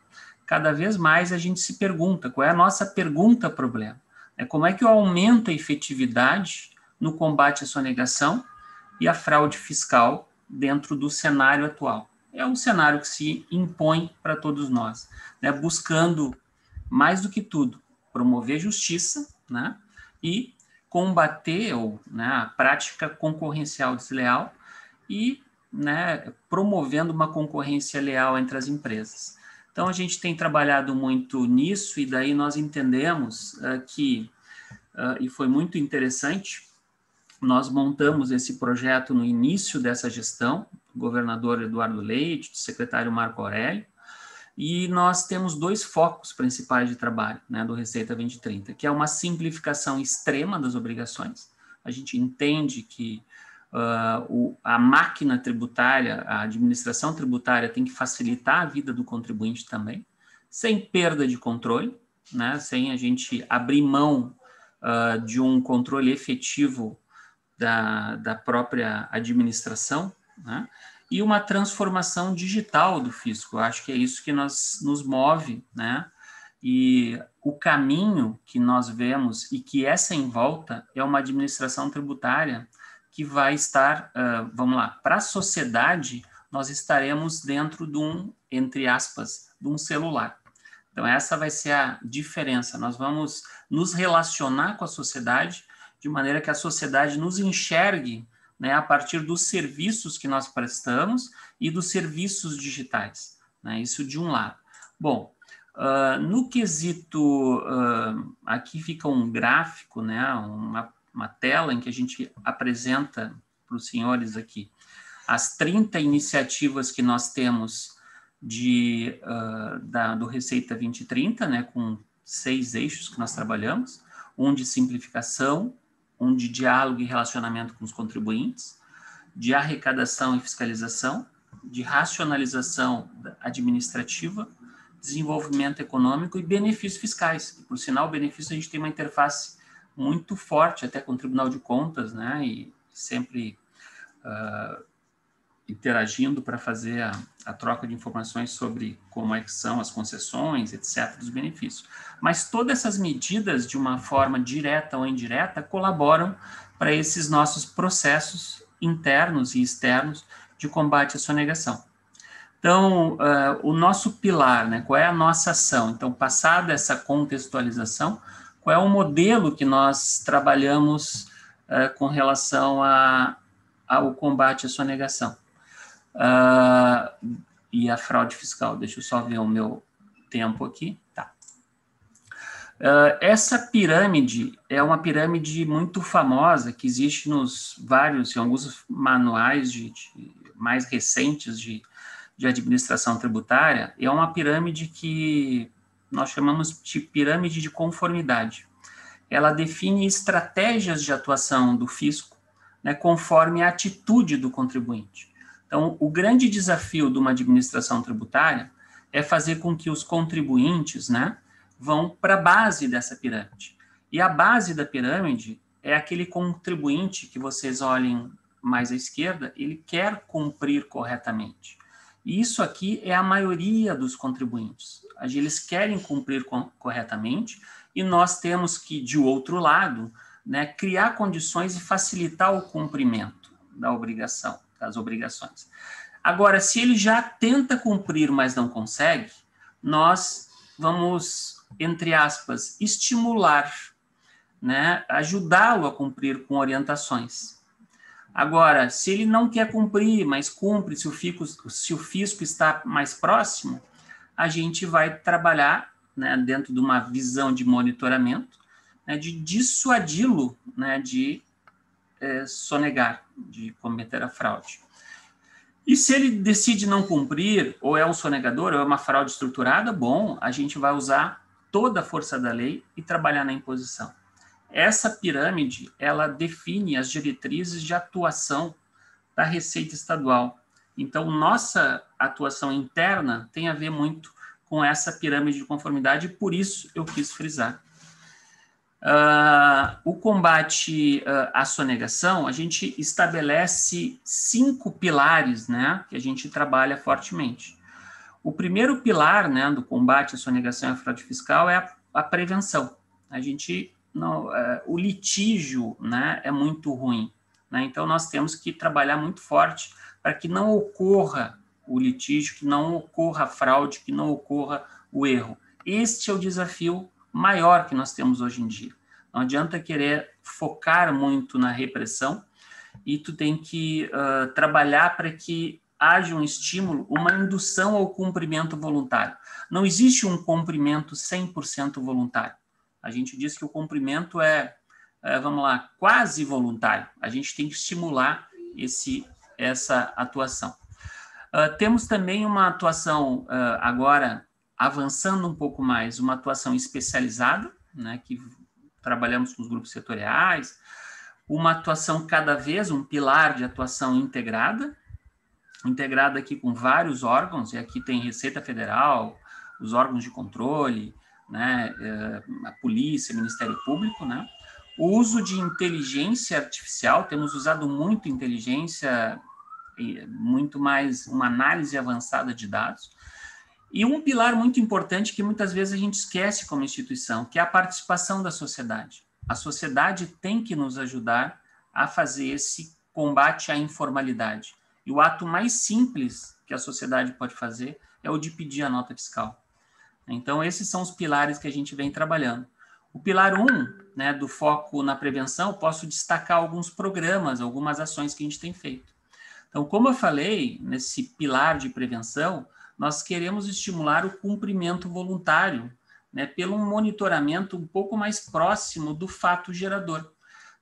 cada vez mais a gente se pergunta, qual é a nossa pergunta-problema? Como é que eu aumento a efetividade no combate à sonegação e à fraude fiscal dentro do cenário atual? É um cenário que se impõe para todos nós, né? Buscando, mais do que tudo, promover justiça, né? E combater a prática concorrencial desleal e, né, promovendo uma concorrência leal entre as empresas. Então, a gente tem trabalhado muito nisso e daí nós entendemos que, e foi muito interessante, nós montamos esse projeto no início dessa gestão, do governador Eduardo Leite, do secretário Marco Aurélio, e nós temos 2 focos principais de trabalho, né, do Receita 2030, que é uma simplificação extrema das obrigações. A gente entende que a máquina tributária, a administração tributária tem que facilitar a vida do contribuinte também, sem perda de controle, né, sem a gente abrir mão de um controle efetivo da própria administração, né? E uma transformação digital do fisco. Eu acho que é isso que nos move, né? E o caminho que nós vemos e que é sem volta é uma administração tributária que vai estar, vamos lá, para a sociedade, nós estaremos dentro de um, entre aspas, de um celular. Então, essa vai ser a diferença. Nós vamos nos relacionar com a sociedade de maneira que a sociedade nos enxergue, né, a partir dos serviços que nós prestamos e dos serviços digitais, né, isso de um lado. Bom, no quesito, aqui fica um gráfico, né, uma tela em que a gente apresenta para os senhores aqui as 30 iniciativas que nós temos do Receita 2030, né, com 6 eixos que nós trabalhamos, um de simplificação, um de diálogo e relacionamento com os contribuintes, de arrecadação e fiscalização, de racionalização administrativa, desenvolvimento econômico e benefícios fiscais. E, por sinal, benefício a gente tem uma interface muito forte até com o Tribunal de Contas, né? E sempre interagindo para fazer a troca de informações sobre como é que são as concessões, etc., dos benefícios. Mas todas essas medidas, de uma forma direta ou indireta, colaboram para esses nossos processos internos e externos de combate à sonegação. Então, o nosso pilar, né, qual é a nossa ação? Então, passada essa contextualização, qual é o modelo que nós trabalhamos com relação ao combate à sonegação e à fraude fiscal? Deixa eu só ver o meu tempo aqui. Tá. Essa pirâmide é uma pirâmide muito famosa que existe em alguns manuais mais recentes de administração tributária. É uma pirâmide que nós chamamos de pirâmide de conformidade. Ela define estratégias de atuação do fisco, né, conforme a atitude do contribuinte. Então, o grande desafio de uma administração tributária é fazer com que os contribuintes, né, vão para a base dessa pirâmide. E a base da pirâmide é aquele contribuinte que vocês olhem mais à esquerda, ele quer cumprir corretamente. E isso aqui é a maioria dos contribuintes. Eles querem cumprir corretamente e nós temos que, de outro lado, né, criar condições e facilitar o cumprimento das obrigações. Agora, se ele já tenta cumprir, mas não consegue, nós vamos, entre aspas, estimular, né, ajudá-lo a cumprir com orientações. Agora, se ele não quer cumprir, mas cumpre, se o fisco está mais próximo, a gente vai trabalhar, né, dentro de uma visão de monitoramento, né, de dissuadi-lo, né, de sonegar, de cometer a fraude. E se ele decide não cumprir, ou é um sonegador, ou é uma fraude estruturada, bom, a gente vai usar toda a força da lei e trabalhar na imposição. Essa pirâmide, ela define as diretrizes de atuação da Receita Estadual. Então, nossa atuação interna tem a ver muito com essa pirâmide de conformidade, e por isso eu quis frisar. O combate à sonegação, a gente estabelece 5 pilares, né, que a gente trabalha fortemente. O primeiro pilar, né, do combate à sonegação e à fraude fiscal é a prevenção. O litígio, né, é muito ruim, né? Então nós temos que trabalhar muito forte para que não ocorra o litígio, que não ocorra a fraude, que não ocorra o erro. Este é o desafio maior que nós temos hoje em dia. Não adianta querer focar muito na repressão, e tu tem que trabalhar para que haja um estímulo, uma indução ao cumprimento voluntário. Não existe um cumprimento 100% voluntário. A gente diz que o cumprimento é, quase voluntário. A gente tem que estimular essa atuação. Temos também uma atuação, agora, avançando um pouco mais, uma atuação especializada, né, que trabalhamos com os grupos setoriais, uma atuação um pilar de atuação integrada aqui com vários órgãos, e aqui tem Receita Federal, os órgãos de controle, né, a polícia, Ministério Público, né? O uso de inteligência artificial, temos usado muito inteligência, muito mais uma análise avançada de dados. E um pilar muito importante que muitas vezes a gente esquece como instituição, que é a participação da sociedade. A sociedade tem que nos ajudar a fazer esse combate à informalidade. E o ato mais simples que a sociedade pode fazer é o de pedir a nota fiscal. Então, esses são os pilares que a gente vem trabalhando. O pilar 1, né, do foco na prevenção, posso destacar alguns programas, algumas ações que a gente tem feito. Então, como eu falei, nesse pilar de prevenção, nós queremos estimular o cumprimento voluntário, né, pelo monitoramento um pouco mais próximo do fato gerador.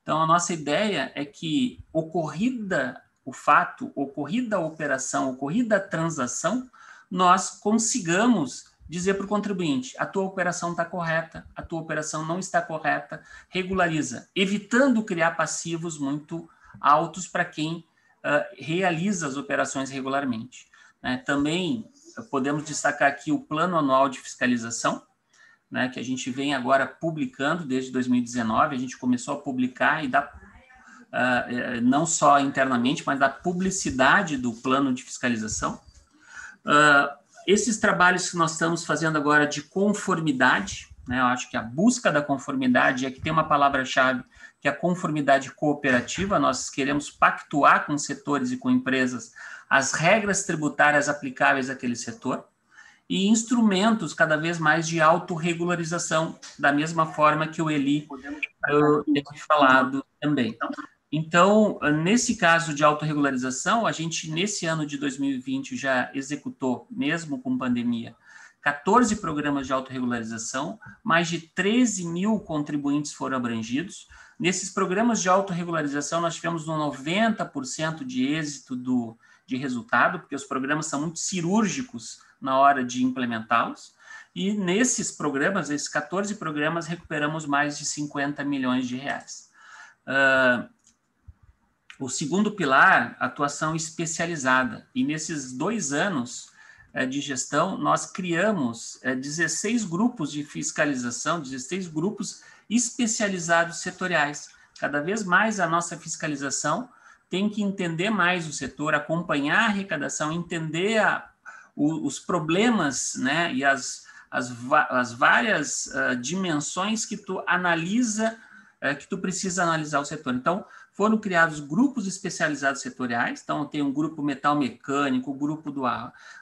Então, a nossa ideia é que, ocorrida o fato, ocorrida a operação, ocorrida a transação, nós consigamos dizer para o contribuinte: a tua operação está correta, a tua operação não está correta, regulariza, evitando criar passivos muito altos para quem realiza as operações regularmente. Também podemos destacar aqui o Plano Anual de Fiscalização, né, que a gente vem agora publicando desde 2019, a gente começou a publicar e não só internamente, mas da publicidade do plano de fiscalização. Esses trabalhos que nós estamos fazendo agora de conformidade, né, eu acho que a busca da conformidade é que tem uma palavra-chave, que é a conformidade cooperativa. Nós queremos pactuar com setores e com empresas as regras tributárias aplicáveis àquele setor e instrumentos cada vez mais de autorregularização, da mesma forma que o Eli tem falado também. Então, nesse caso de autorregularização, a gente, nesse ano de 2020, já executou, mesmo com pandemia, 14 programas de autorregularização, mais de 13 mil contribuintes foram abrangidos. Nesses programas de autorregularização, nós tivemos um 90% de êxito de resultado, porque os programas são muito cirúrgicos na hora de implementá-los. E nesses programas, esses 14 programas, recuperamos mais de 50 milhões de reais. O segundo pilar, atuação especializada. E nesses 2 anos de gestão, nós criamos 16 grupos de fiscalização, 16 grupos especializados setoriais. Cada vez mais a nossa fiscalização tem que entender mais o setor, acompanhar a arrecadação, entender os problemas, né, e as várias dimensões que tu analisa, que tu precisa analisar o setor. Então, foram criados grupos especializados setoriais. Então, tem um grupo metal mecânico, o grupo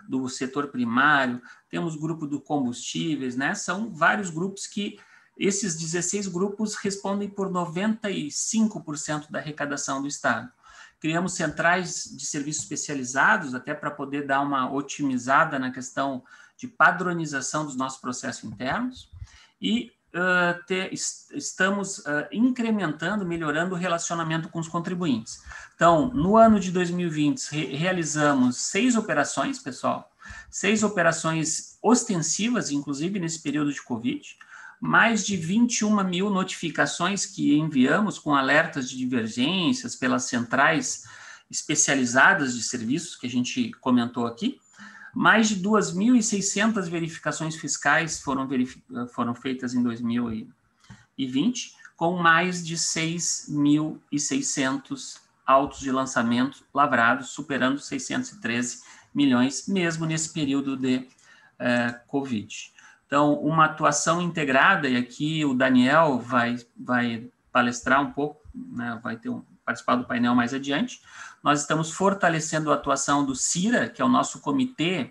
do setor primário, temos o grupo do combustíveis, né? São vários grupos que, esses 16 grupos respondem por 95% da arrecadação do Estado. Criamos centrais de serviços especializados, até para poder dar uma otimizada na questão de padronização dos nossos processos internos, e estamos incrementando, melhorando o relacionamento com os contribuintes. Então, no ano de 2020, realizamos 6 operações, pessoal, 6 operações ostensivas, inclusive nesse período de Covid, mais de 21 mil notificações que enviamos com alertas de divergências pelas centrais especializadas de serviços que a gente comentou aqui. Mais de 2.600 verificações fiscais foram feitas em 2020, com mais de 6.600 autos de lançamento lavrados, superando 613 milhões, mesmo nesse período de Covid. Então, uma atuação integrada, e aqui o Daniel vai palestrar um pouco, né, vai participar do painel mais adiante. Nós estamos fortalecendo a atuação do CIRA, que é o nosso Comitê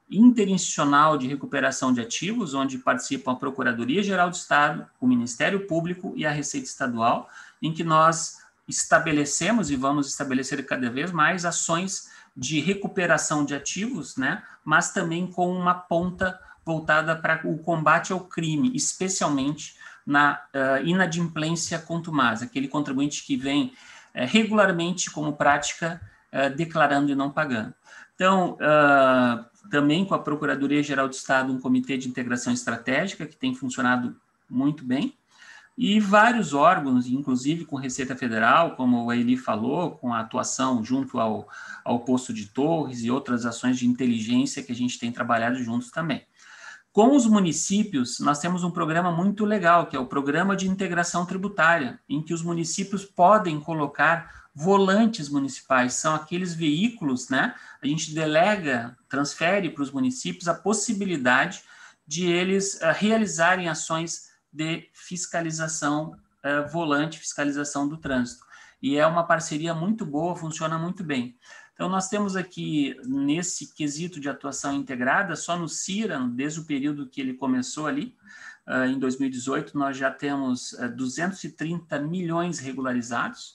Interinstitucional de Recuperação de Ativos, onde participam a Procuradoria-Geral do Estado, o Ministério Público e a Receita Estadual, em que nós estabelecemos e vamos estabelecer cada vez mais ações de recuperação de ativos, né, mas também com uma ponta voltada para o combate ao crime, especialmente na inadimplência contumaz, aquele contribuinte que vem regularmente como prática declarando e não pagando. Então, também com a Procuradoria-Geral do Estado, um comitê de integração estratégica que tem funcionado muito bem, e vários órgãos, inclusive com Receita Federal, como o Eli falou, com a atuação junto ao Posto de Torres e outras ações de inteligência que a gente tem trabalhado juntos também. Com os municípios, nós temos um programa muito legal, que é o Programa de Integração Tributária, em que os municípios podem colocar volantes municipais, são aqueles veículos, né? A gente transfere para os municípios a possibilidade de eles realizarem ações de fiscalização volante, fiscalização do trânsito. E é uma parceria muito boa, funciona muito bem. Então, nós temos aqui, nesse quesito de atuação integrada, só no CIRA, desde o período que ele começou ali, em 2018, nós já temos 230 milhões regularizados,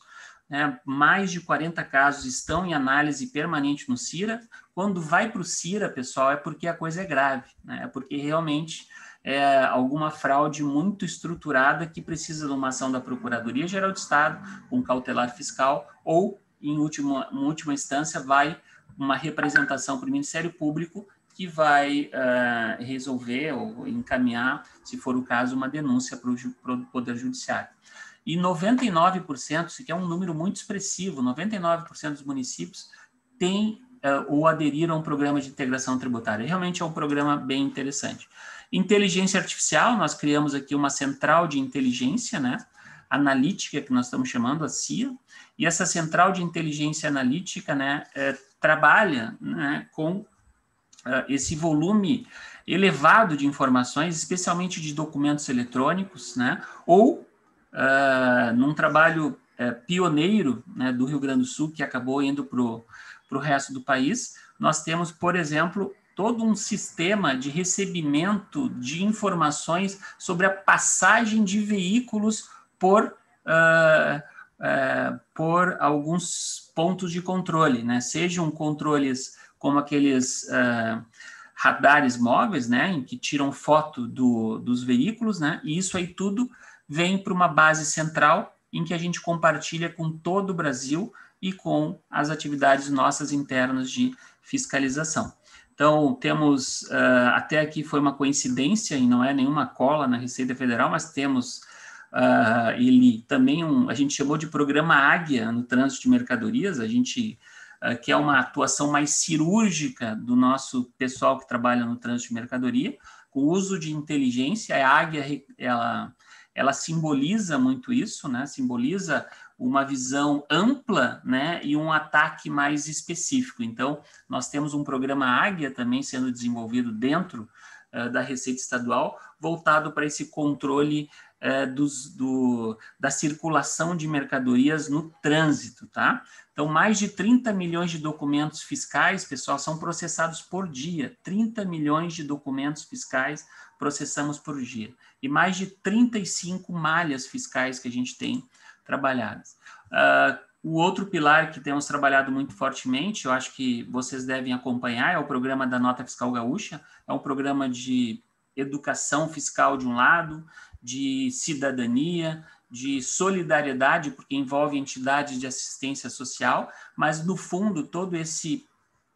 né? Mais de 40 casos estão em análise permanente no CIRA. Quando vai para o CIRA, pessoal, é porque a coisa é grave, né? É porque realmente é alguma fraude muito estruturada que precisa de uma ação da Procuradoria-Geral do Estado, com cautelar fiscal, ou em última instância, vai uma representação para o Ministério Público que vai resolver ou encaminhar, se for o caso, uma denúncia para o Poder Judiciário. E 99%, isso aqui é um número muito expressivo, 99% dos municípios têm ou aderiram a um programa de integração tributária. Realmente é um programa bem interessante. Inteligência artificial, nós criamos aqui uma central de inteligência, né? analítica, que nós estamos chamando a CIA, e essa central de inteligência analítica, né, trabalha, né, com esse volume elevado de informações, especialmente de documentos eletrônicos, né, ou num trabalho pioneiro, né, do Rio Grande do Sul, que acabou indo para o resto do país. Nós temos, por exemplo, todo um sistema de recebimento de informações sobre a passagem de veículos por alguns pontos de controle, né? Sejam controles como aqueles radares móveis, né, em que tiram foto dos veículos, né? E isso aí tudo vem para uma base central em que a gente compartilha com todo o Brasil e com as atividades nossas internas de fiscalização. Então, temos, até aqui foi uma coincidência e não é nenhuma cola na Receita Federal, mas temos ele também, a gente chamou de programa Águia no trânsito de mercadorias, a gente, que é uma atuação mais cirúrgica do nosso pessoal que trabalha no trânsito de mercadoria, com uso de inteligência. A Águia, ela simboliza muito isso, né? Simboliza uma visão ampla, né, e um ataque mais específico. Então, nós temos um programa Águia também sendo desenvolvido dentro da Receita Estadual, voltado para esse controle da circulação de mercadorias no trânsito, tá? Então, mais de 30 milhões de documentos fiscais, pessoal, são processados por dia. 30 milhões de documentos fiscais processamos por dia. E mais de 35 malhas fiscais que a gente tem trabalhadas. O outro pilar que temos trabalhado muito fortemente, eu acho que vocês devem acompanhar, é o programa da Nota Fiscal Gaúcha. É um programa de educação fiscal de um lado, de cidadania, de solidariedade, porque envolve entidades de assistência social, mas, no fundo, todo esse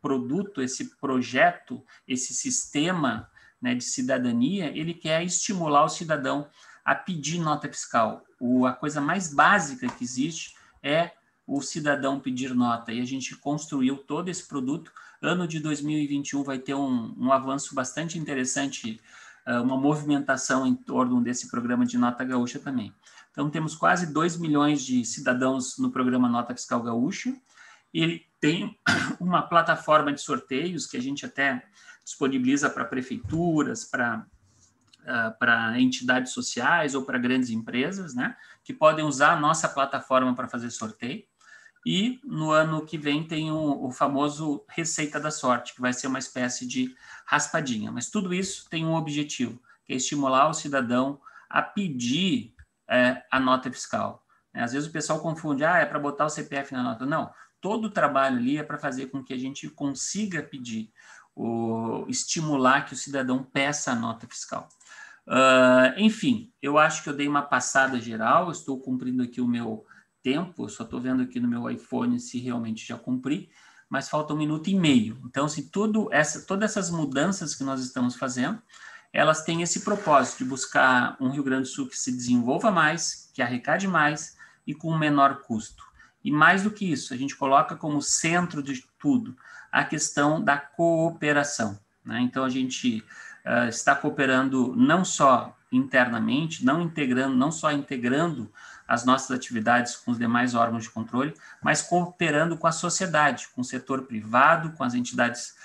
produto, esse projeto, esse sistema, né, de cidadania, ele quer estimular o cidadão a pedir nota fiscal. A coisa mais básica que existe é o cidadão pedir nota, e a gente construiu todo esse produto. Ano de 2021 vai ter um avanço bastante interessante, uma movimentação em torno desse programa de Nota Gaúcha também. Então, temos quase 2 milhões de cidadãos no programa Nota Fiscal Gaúcha. Ele tem uma plataforma de sorteios que a gente até disponibiliza para prefeituras, para entidades sociais ou para grandes empresas, né, que podem usar a nossa plataforma para fazer sorteio. E no ano que vem tem o famoso Receita da Sorte, que vai ser uma espécie de raspadinha. Mas tudo isso tem um objetivo, que é estimular o cidadão a pedir a nota fiscal. Às vezes o pessoal confunde, é para botar o CPF na nota. Não, todo o trabalho ali é para fazer com que a gente consiga pedir, estimular que o cidadão peça a nota fiscal. Enfim, eu acho que eu dei uma passada geral, estou cumprindo aqui o meu tempo, eu só estou vendo aqui no meu iPhone se realmente já cumpri, mas falta 1 minuto e meio. Então, se todas essas mudanças que nós estamos fazendo, elas têm esse propósito de buscar um Rio Grande do Sul que se desenvolva mais, que arrecade mais e com menor custo. E mais do que isso, a gente coloca como centro de tudo a questão da cooperação, né? Então, a gente está cooperando não só internamente, não só integrando as nossas atividades com os demais órgãos de controle, mas cooperando com a sociedade, com o setor privado, com as entidades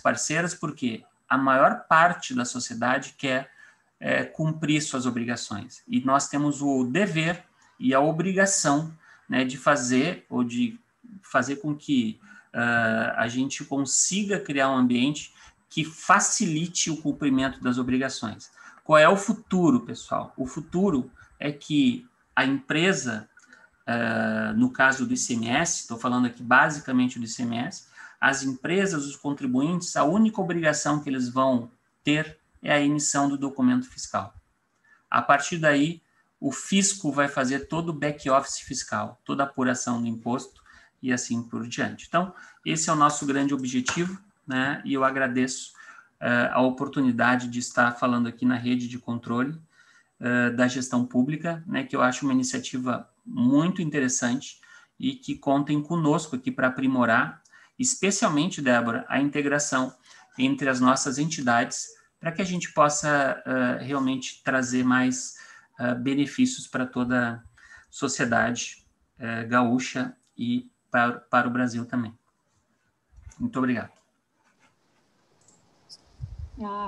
parceiras, porque a maior parte da sociedade quer cumprir suas obrigações. E nós temos o dever e a obrigação, né, de fazer com que a gente consiga criar um ambiente que facilite o cumprimento das obrigações. Qual é o futuro, pessoal? O futuro é que a empresa, no caso do ICMS, estou falando aqui basicamente do ICMS, as empresas, os contribuintes, a única obrigação que eles vão ter é a emissão do documento fiscal. A partir daí, o fisco vai fazer todo o back-office fiscal, toda a apuração do imposto e assim por diante. Então, esse é o nosso grande objetivo, né? E eu agradeço a oportunidade de estar falando aqui na rede de controle da gestão pública, né, que eu acho uma iniciativa muito interessante e que contem conosco aqui para aprimorar, especialmente, Débora, a integração entre as nossas entidades, para que a gente possa realmente trazer mais benefícios para toda a sociedade gaúcha e para o Brasil também. Muito obrigado.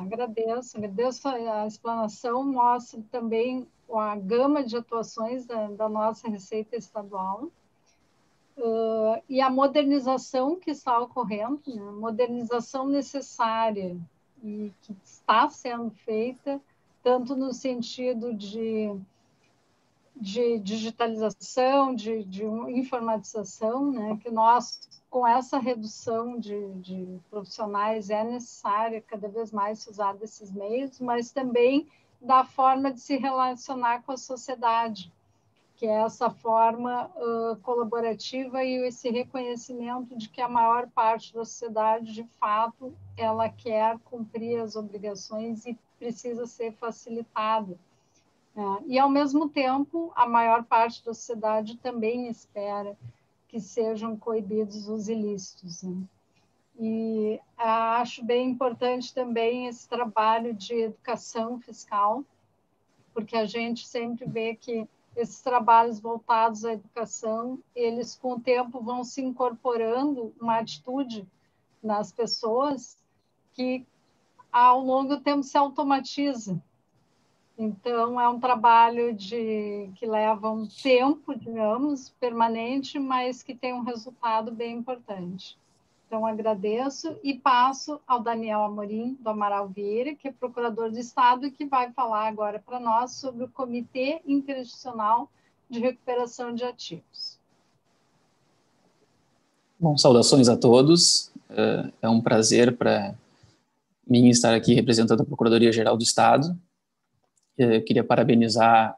Agradeço a explanação, mostra também a gama de atuações da nossa Receita Estadual e a modernização que está ocorrendo, né? Modernização necessária e que está sendo feita, tanto no sentido de digitalização, de informatização, né? Que nós, com essa redução de profissionais, é necessário cada vez mais se usar desses meios, mas também da forma de se relacionar com a sociedade, que é essa forma colaborativa e esse reconhecimento de que a maior parte da sociedade, de fato, ela quer cumprir as obrigações e precisa ser facilitada. E, ao mesmo tempo, a maior parte da sociedade também espera que sejam coibidos os ilícitos, né? E acho bem importante também esse trabalho de educação fiscal, porque a gente sempre vê que esses trabalhos voltados à educação, eles com o tempo vão se incorporando uma atitude nas pessoas que ao longo do tempo se automatiza. Então, é um trabalho que leva um tempo, digamos, permanente, mas que tem um resultado bem importante. Então, agradeço e passo ao Daniel Amorim, do Amaral Vieira, que é procurador do Estado e que vai falar agora para nós sobre o Comitê Interinstitucional de Recuperação de Ativos. Bom, saudações a todos. É um prazer para mim estar aqui representando a Procuradoria-Geral do Estado. Eu queria parabenizar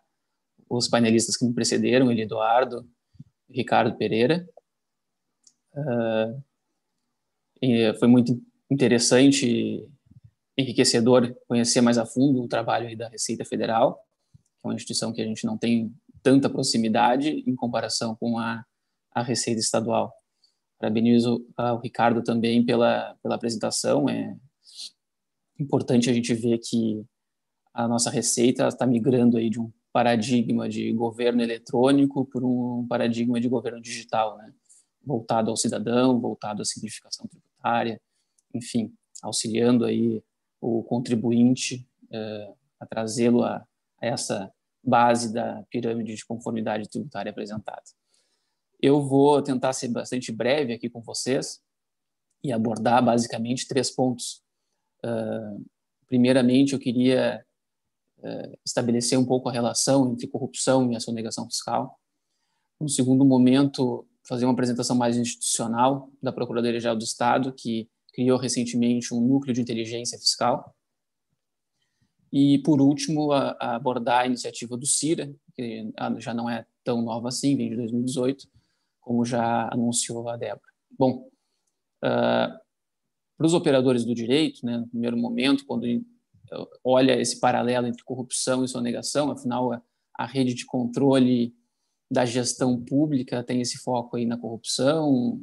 os painelistas que me precederam, Eduardo, Ricardo Pereira. Foi muito interessante e enriquecedor conhecer mais a fundo o trabalho aí da Receita Federal, que é uma instituição que a gente não tem tanta proximidade em comparação com a Receita Estadual. Parabenizo ao Ricardo também pela apresentação. É importante a gente ver que a nossa Receita está migrando aí de um paradigma de governo eletrônico para um paradigma de governo digital, né? Voltado ao cidadão, voltado à simplificação tributária, enfim, auxiliando aí o contribuinte a trazê-lo a essa base da pirâmide de conformidade tributária apresentada. Eu vou tentar ser bastante breve aqui com vocês e abordar basicamente 3 pontos. Primeiramente, eu queria estabelecer um pouco a relação entre corrupção e a sonegação fiscal. No segundo momento, fazer uma apresentação mais institucional da Procuradoria-Geral do Estado, que criou recentemente um núcleo de inteligência fiscal. E, por último, abordar a iniciativa do CIRA, que já não é tão nova assim, vem de 2018, como já anunciou a Débora. Bom, para os operadores do direito, né, no primeiro momento, quando olha esse paralelo entre corrupção e sonegação, afinal, a rede de controle da gestão pública tem esse foco aí na corrupção,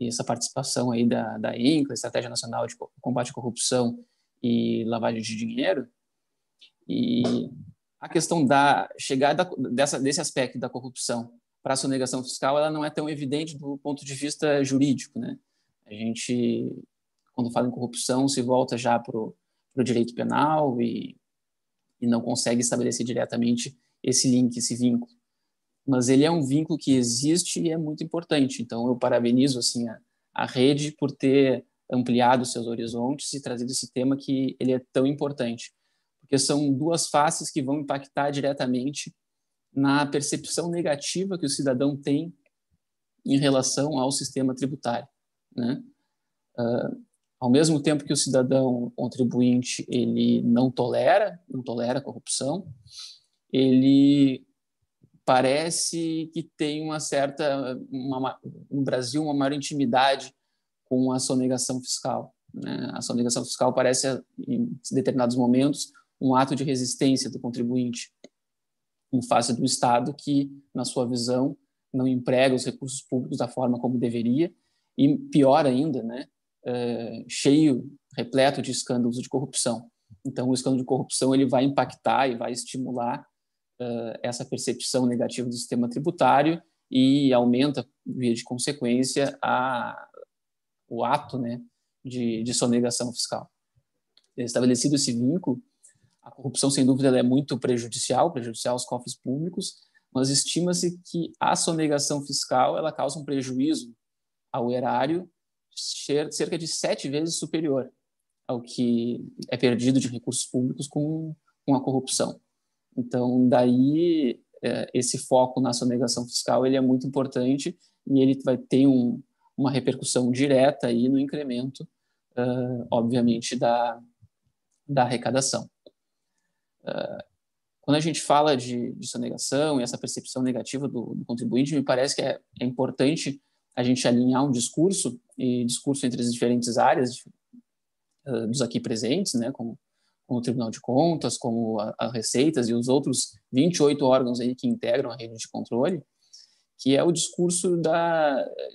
e essa participação aí da INCRA, Estratégia Nacional de Combate à Corrupção e Lavagem de Dinheiro. E a questão da chegada desse aspecto da corrupção para a sonegação fiscal, ela não é tão evidente do ponto de vista jurídico, né? A gente, quando fala em corrupção, se volta já para o direito penal e não consegue estabelecer diretamente esse link, esse vínculo. Mas ele é um vínculo que existe e é muito importante. Então, eu parabenizo assim, a rede por ter ampliado seus horizontes e trazido esse tema que ele é tão importante. Porque são 2 faces que vão impactar diretamente na percepção negativa que o cidadão tem em relação ao sistema tributário, né? Ao mesmo tempo que o cidadão contribuinte ele não tolera a corrupção, ele parece que tem no Brasil, uma maior intimidade com a sonegação fiscal, né? A sonegação fiscal parece, em determinados momentos, um ato de resistência do contribuinte em face do Estado que, na sua visão, não emprega os recursos públicos da forma como deveria e, pior ainda, né, repleto de escândalos de corrupção. Então, o escândalo de corrupção ele vai impactar e vai estimular essa percepção negativa do sistema tributário e aumenta, via de consequência, o ato, né, de sonegação fiscal. Estabelecido esse vínculo, a corrupção, sem dúvida, ela é muito prejudicial aos cofres públicos, mas estima-se que a sonegação fiscal ela causa um prejuízo ao erário cerca de 7 vezes superior ao que é perdido de recursos públicos com a corrupção. Então, daí, esse foco na sonegação fiscal ele é muito importante e ele vai ter uma repercussão direta aí no incremento, obviamente, da arrecadação. Quando a gente fala de sonegação e essa percepção negativa do contribuinte, me parece que é importante a gente alinhar um discurso entre as diferentes áreas dos aqui presentes, né, como o Tribunal de Contas, como a Receitas e os outros 28 órgãos aí que integram a rede de controle, que é o discurso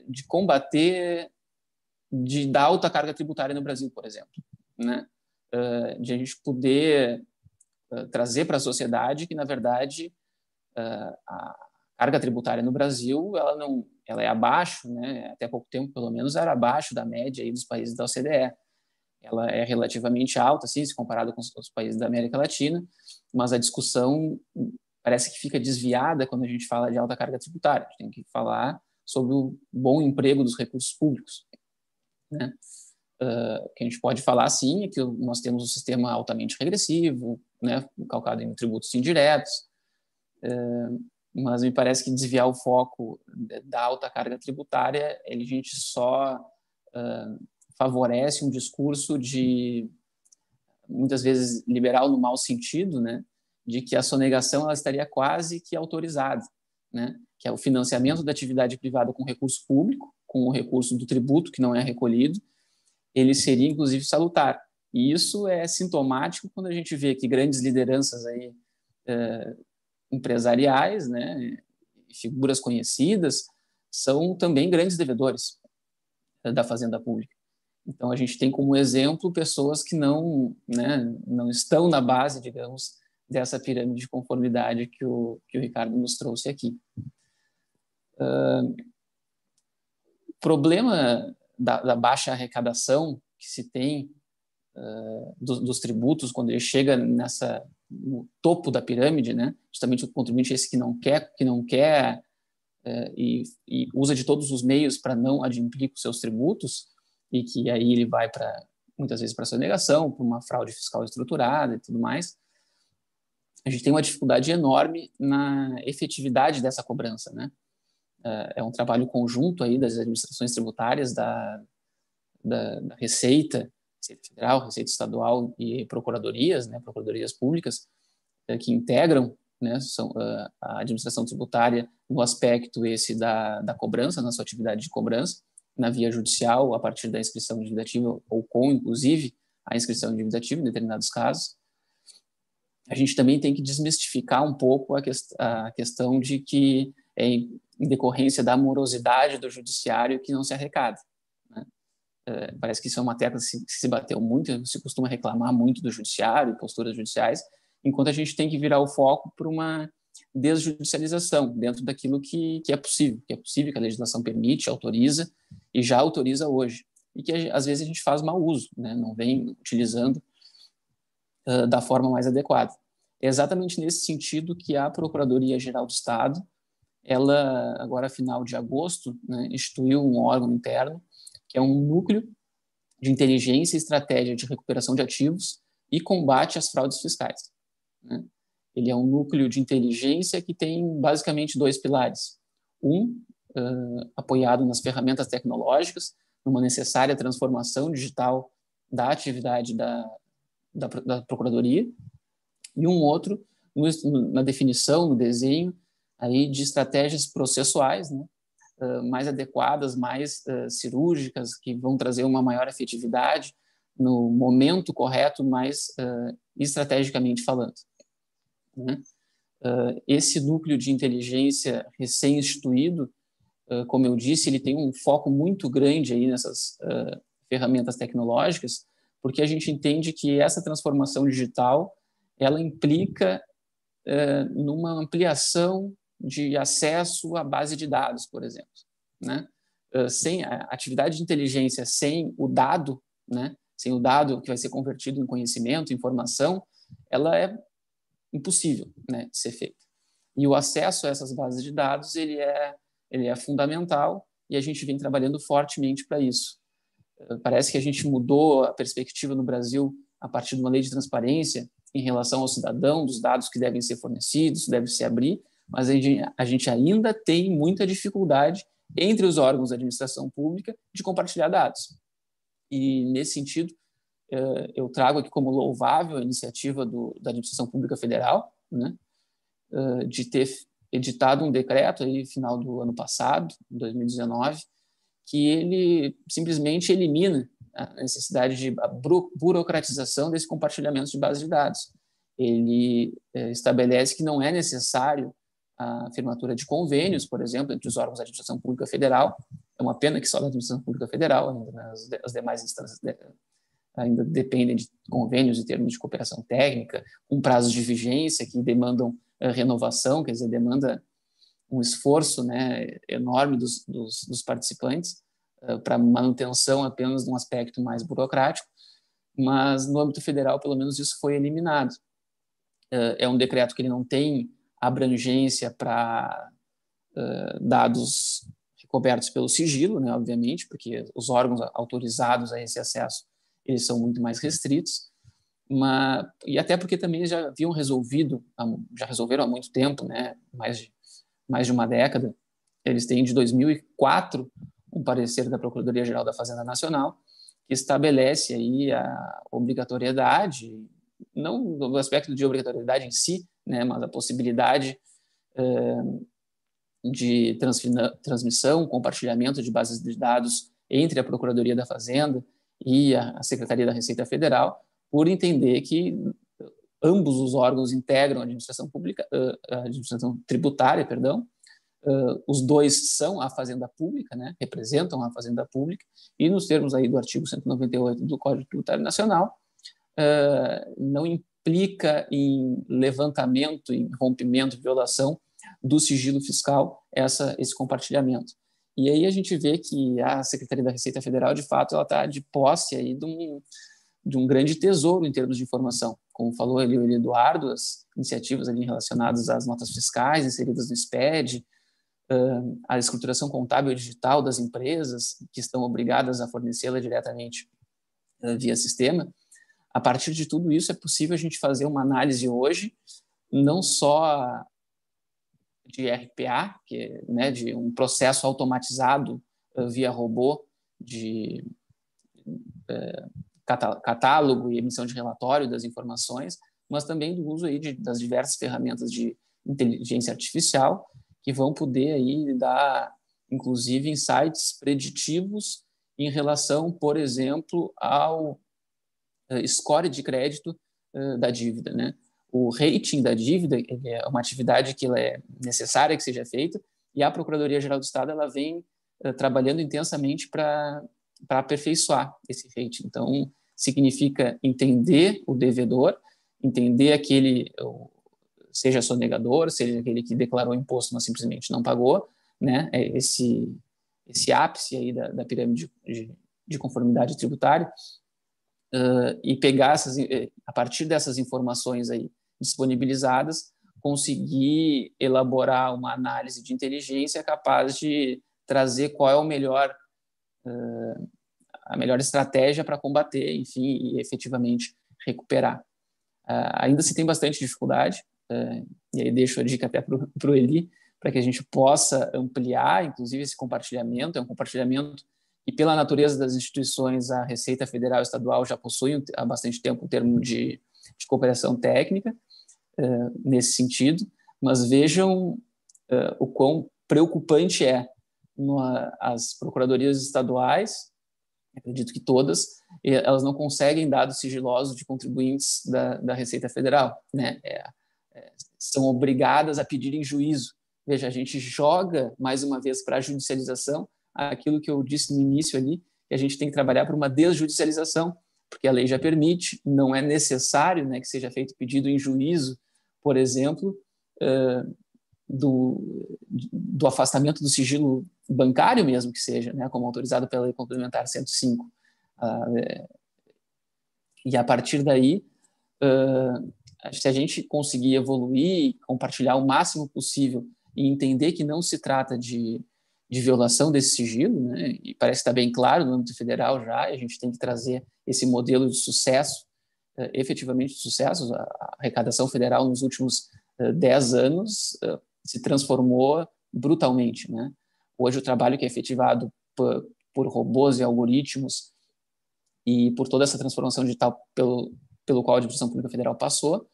de combater da alta carga tributária no Brasil, por exemplo, né? De a gente poder trazer para a sociedade que, na verdade, a carga tributária no Brasil ela é abaixo, né? Até pouco tempo, pelo menos, era abaixo da média aí dos países da OCDE. Ela é relativamente alta, sim, se comparado com os países da América Latina, mas a discussão parece que fica desviada quando a gente fala de alta carga tributária. A gente tem que falar sobre o bom emprego dos recursos públicos, né? O que a gente pode falar, sim, é que nós temos um sistema altamente regressivo, né, calcado em tributos indiretos, mas me parece que desviar o foco da alta carga tributária, a gente só favorece um discurso muitas vezes liberal no mau sentido, né, de que a sonegação ela estaria quase que autorizada, né, que é o financiamento da atividade privada com recurso público, com o recurso do tributo que não é recolhido, ele seria, inclusive, salutar. E isso é sintomático quando a gente vê que grandes lideranças aí, empresariais, né, figuras conhecidas, são também grandes devedores da fazenda pública. Então, a gente tem como exemplo pessoas que não estão na base, digamos, dessa pirâmide de conformidade que o Ricardo nos trouxe aqui. O problema da baixa arrecadação que se tem dos tributos quando ele chega no topo da pirâmide, né? Justamente o contribuinte esse que não quer e usa de todos os meios para não adimplir os seus tributos e que aí ele vai muitas vezes para sonegação, para uma fraude fiscal estruturada e tudo mais. A gente tem uma dificuldade enorme na efetividade dessa cobrança, né? É um trabalho conjunto aí das administrações tributárias, da Receita Federal, Receita Estadual e procuradorias, né, procuradorias públicas, que integram, né, a administração tributária no aspecto esse da cobrança, na sua atividade de cobrança, na via judicial, a partir da inscrição endividativa ou com, inclusive, a inscrição endividativa em determinados casos. A gente também tem que desmistificar um pouco a questão de que é em decorrência da morosidade do judiciário que não se arrecada, né? Parece que isso é uma tecla que se bateu muito, se costuma reclamar muito do judiciário, posturas judiciais, enquanto a gente tem que virar o foco para uma desjudicialização dentro daquilo que é possível, que a legislação permite, autoriza e já autoriza hoje, e que às vezes a gente faz mau uso, né? Não vem utilizando da forma mais adequada. É exatamente nesse sentido que a Procuradoria-Geral do Estado, ela, agora, final de agosto, né, instituiu um órgão interno, que é um núcleo de inteligência e estratégia de recuperação de ativos e combate às fraudes fiscais, né? Ele é um núcleo de inteligência que tem basicamente 2 pilares. Apoiado nas ferramentas tecnológicas, numa necessária transformação digital da atividade da Procuradoria, e um outro na definição, no desenho aí de estratégias processuais, né, mais adequadas, mais cirúrgicas, que vão trazer uma maior efetividade no momento correto, mais estrategicamente falando, né? Esse núcleo de inteligência recém-instituído, como eu disse, ele tem um foco muito grande aí nessas ferramentas tecnológicas, porque a gente entende que essa transformação digital ela implica numa ampliação de acesso à base de dados, por exemplo, né? Sem a atividade de inteligência, sem o dado, né? Sem o dado que vai ser convertido em conhecimento, informação, ela é impossível, né, de ser feita. E o acesso a essas bases de dados ele é fundamental e a gente vem trabalhando fortemente para isso. Parece que a gente mudou a perspectiva no Brasil a partir de uma lei de transparência em relação ao cidadão, dos dados que devem ser fornecidos, deve se abrir, mas a gente ainda tem muita dificuldade entre os órgãos da administração pública de compartilhar dados. E, nesse sentido, eu trago aqui como louvável a iniciativa da Administração Pública Federal, né, de ter editado um decreto aí final do ano passado, 2019, que ele simplesmente elimina a necessidade de burocratização desse compartilhamento de bases de dados. Ele estabelece que não é necessário a firmatura de convênios, por exemplo, entre os órgãos da Administração Pública Federal. É uma pena que só da Administração Pública Federal, ainda as demais instâncias ainda dependem de convênios e termos de cooperação técnica, com prazos de vigência que demandam renovação, quer dizer, demanda um esforço, né, enorme dos participantes para manutenção apenas de um aspecto mais burocrático, mas no âmbito federal, pelo menos, isso foi eliminado. É um decreto que ele não tem abrangência para dados recobertos pelo sigilo, né, obviamente, porque os órgãos autorizados a esse acesso eles são muito mais restritos, e até porque também já haviam já resolveram há muito tempo, né, mais de uma década. Eles têm de 2004 um parecer da Procuradoria-Geral da Fazenda Nacional que estabelece aí a obrigatoriedade, não no aspecto de obrigatoriedade em si, né, mas a possibilidade de transmissão, compartilhamento de bases de dados entre a Procuradoria da Fazenda e a Secretaria da Receita Federal, por entender que ambos os órgãos integram a administração pública, a administração tributária, perdão. Os dois são a Fazenda Pública, né, representam a Fazenda Pública, e nos termos aí do artigo 198 do Código Tributário Nacional, não implica em levantamento, em rompimento, violação do sigilo fiscal esse compartilhamento. E aí a gente vê que a Secretaria da Receita Federal, de fato, ela está de posse aí de um grande tesouro em termos de informação. Como falou ali o Eduardo, as iniciativas ali relacionadas às notas fiscais inseridas no SPED, a escrituração contábil digital das empresas que estão obrigadas a fornecê-la diretamente via sistema. A partir de tudo isso é possível a gente fazer uma análise hoje, não só de RPA, que, né, de um processo automatizado via robô de catálogo e emissão de relatório das informações, mas também do uso aí das diversas ferramentas de inteligência artificial que vão poder aí dar, inclusive, insights preditivos em relação, por exemplo, ao score de crédito da dívida, né? O rating da dívida é uma atividade que ela é necessária que seja feita, e a Procuradoria-Geral do Estado ela vem trabalhando intensamente para aperfeiçoar esse rating. Então, significa entender o devedor, entender aquele, seja sonegador, seja aquele que declarou imposto, mas simplesmente não pagou, né? Esse ápice aí da pirâmide de conformidade tributária, e pegar a partir dessas informações aí disponibilizadas, conseguir elaborar uma análise de inteligência capaz de trazer qual é a melhor estratégia para combater, enfim, e efetivamente recuperar. Ainda se tem bastante dificuldade, e aí deixo a dica até para o Eli, para que a gente possa ampliar, inclusive, esse compartilhamento. É um compartilhamento e, pela natureza das instituições, a Receita Federal e Estadual já possuem há bastante tempo um termo de cooperação técnica nesse sentido, mas vejam o quão preocupante as procuradorias estaduais, acredito que todas, elas não conseguem dados sigilosos de contribuintes da Receita Federal, né? São obrigadas a pedir em juízo. Veja, a gente joga, mais uma vez, para a judicialização aquilo que eu disse no início ali, que a gente tem que trabalhar para uma desjudicialização, porque a lei já permite, não é necessário, né, que seja feito pedido em juízo, por exemplo, do afastamento do sigilo bancário mesmo que seja, né, como autorizado pela Lei Complementar 105. E a partir daí, se a gente conseguir evoluir, compartilhar o máximo possível e entender que não se trata de violação desse sigilo, né, e parece estar bem claro no âmbito federal já, a gente tem que trazer esse modelo de sucesso, efetivamente de sucesso. A arrecadação federal nos últimos 10 anos se transformou brutalmente, né? Hoje o trabalho que é efetivado por robôs e algoritmos e por toda essa transformação digital pelo qual a Administração Pública Federal passou,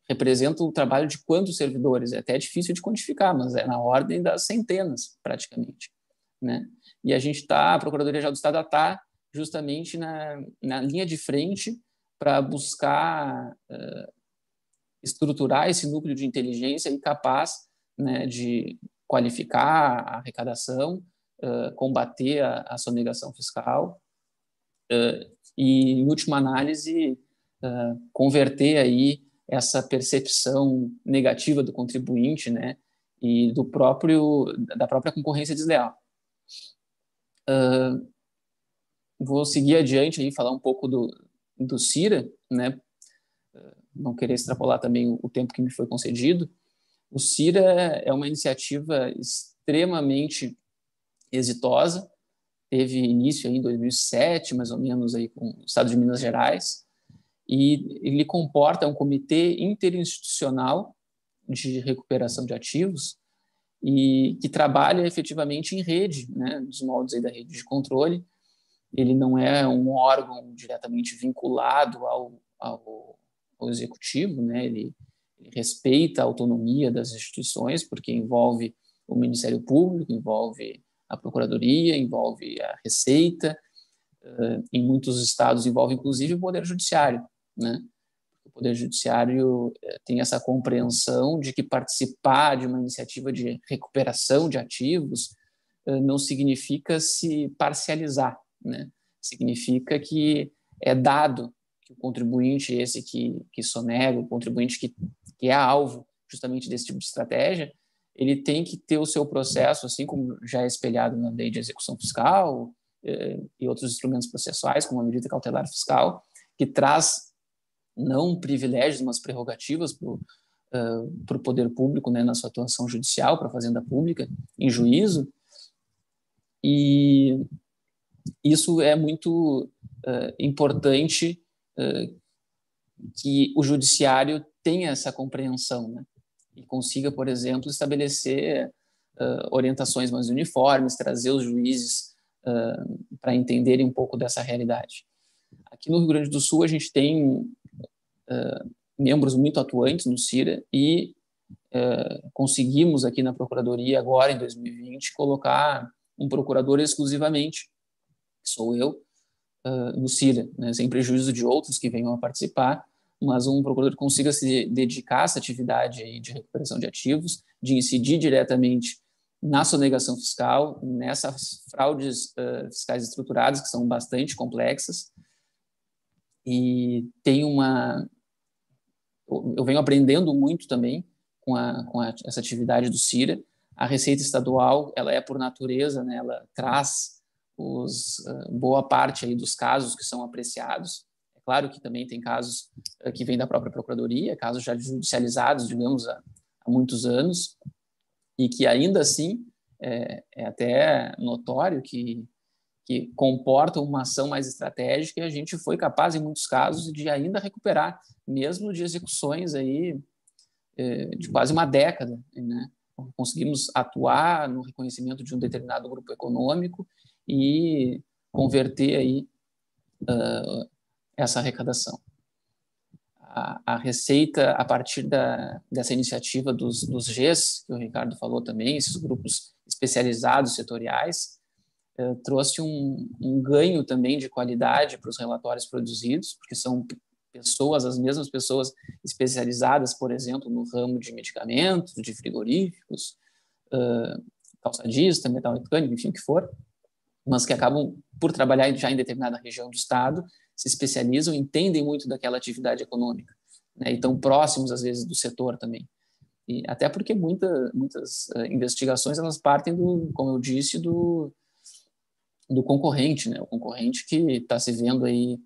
representa o trabalho de quantos servidores? É até difícil de quantificar, mas é na ordem das centenas, praticamente, né? E a Procuradoria-Geral do Estado está justamente na linha de frente para buscar estruturar esse núcleo de inteligência e capaz, né, de qualificar a arrecadação, combater a sonegação fiscal e, em última análise, converter aí essa percepção negativa do contribuinte, né, e da própria concorrência desleal. Vou seguir adiante aí, falar um pouco do CIRA, né, não querer extrapolar também o tempo que me foi concedido. O CIRA é uma iniciativa extremamente exitosa, teve início aí em 2007, mais ou menos, aí com o Estado de Minas Gerais, e ele comporta um comitê interinstitucional de recuperação de ativos e que trabalha efetivamente em rede, né, nos moldes aí da rede de controle. Ele não é um órgão diretamente vinculado ao executivo, né? Ele respeita a autonomia das instituições, porque envolve o Ministério Público, envolve a Procuradoria, envolve a Receita, em muitos estados envolve inclusive o Poder Judiciário, né? O Poder Judiciário tem essa compreensão de que participar de uma iniciativa de recuperação de ativos não significa se parcializar, né? Significa que é dado que o contribuinte, esse que sonega, o contribuinte que é alvo justamente desse tipo de estratégia, ele tem que ter o seu processo, assim como já é espelhado na lei de execução fiscal e outros instrumentos processuais, como a medida cautelar fiscal, que traz não privilégios, mas prerrogativas para o poder público, né, na sua atuação judicial, para a fazenda pública, em juízo. E isso é muito importante, que o judiciário tenha essa compreensão, né, e consiga, por exemplo, estabelecer orientações mais uniformes, trazer os juízes para entenderem um pouco dessa realidade. Aqui no Rio Grande do Sul, a gente tem membros muito atuantes no CIRA e conseguimos aqui na Procuradoria, agora em 2020, colocar um procurador exclusivamente, que sou eu, no CIRA, né, sem prejuízo de outros que venham a participar, mas um procurador que consiga se dedicar a essa atividade aí de recuperação de ativos, de incidir diretamente na sonegação fiscal, nessas fraudes fiscais estruturadas, que são bastante complexas. E eu venho aprendendo muito também com essa atividade do CIRA. A Receita Estadual, ela é por natureza, né, ela traz boa parte aí dos casos que são apreciados. É claro que também tem casos que vêm da própria Procuradoria, casos já judicializados, digamos, há muitos anos, e que ainda assim é até notório que comportam uma ação mais estratégica, e a gente foi capaz, em muitos casos, de ainda recuperar, mesmo de execuções aí, de quase uma década, né? Conseguimos atuar no reconhecimento de um determinado grupo econômico e converter aí essa arrecadação. A Receita, a partir dessa iniciativa dos GES, que o Ricardo falou também, esses grupos especializados, setoriais, trouxe um ganho também de qualidade para os relatórios produzidos, porque são as mesmas pessoas especializadas, por exemplo, no ramo de medicamentos, de frigoríficos, calçadista, metal mecânico, enfim, o que for, mas que acabam por trabalhar já em determinada região do Estado, se especializam, entendem muito daquela atividade econômica. né, e tão próximos, às vezes, do setor também. E até porque muitas investigações, elas partem, como eu disse, do concorrente, né, o concorrente que está se vendo aí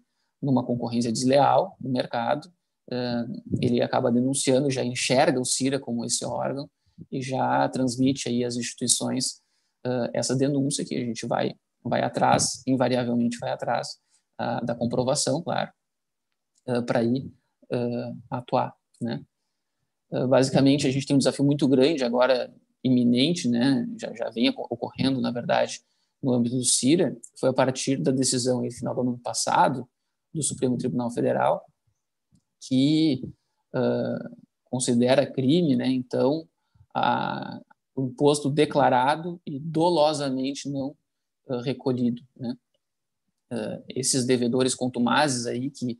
numa concorrência desleal no mercado, ele acaba denunciando, já enxerga o CIRA como esse órgão e já transmite aí às instituições essa denúncia, que a gente vai atrás, invariavelmente vai atrás da comprovação, claro, para ir atuar, né? Basicamente, a gente tem um desafio muito grande agora, iminente, né? Já vem ocorrendo, na verdade, no âmbito do CIRA, foi a partir da decisão no final do ano passado do Supremo Tribunal Federal, que considera crime, né, então, o imposto declarado e dolosamente não recolhido, né? Esses devedores contumazes aí que,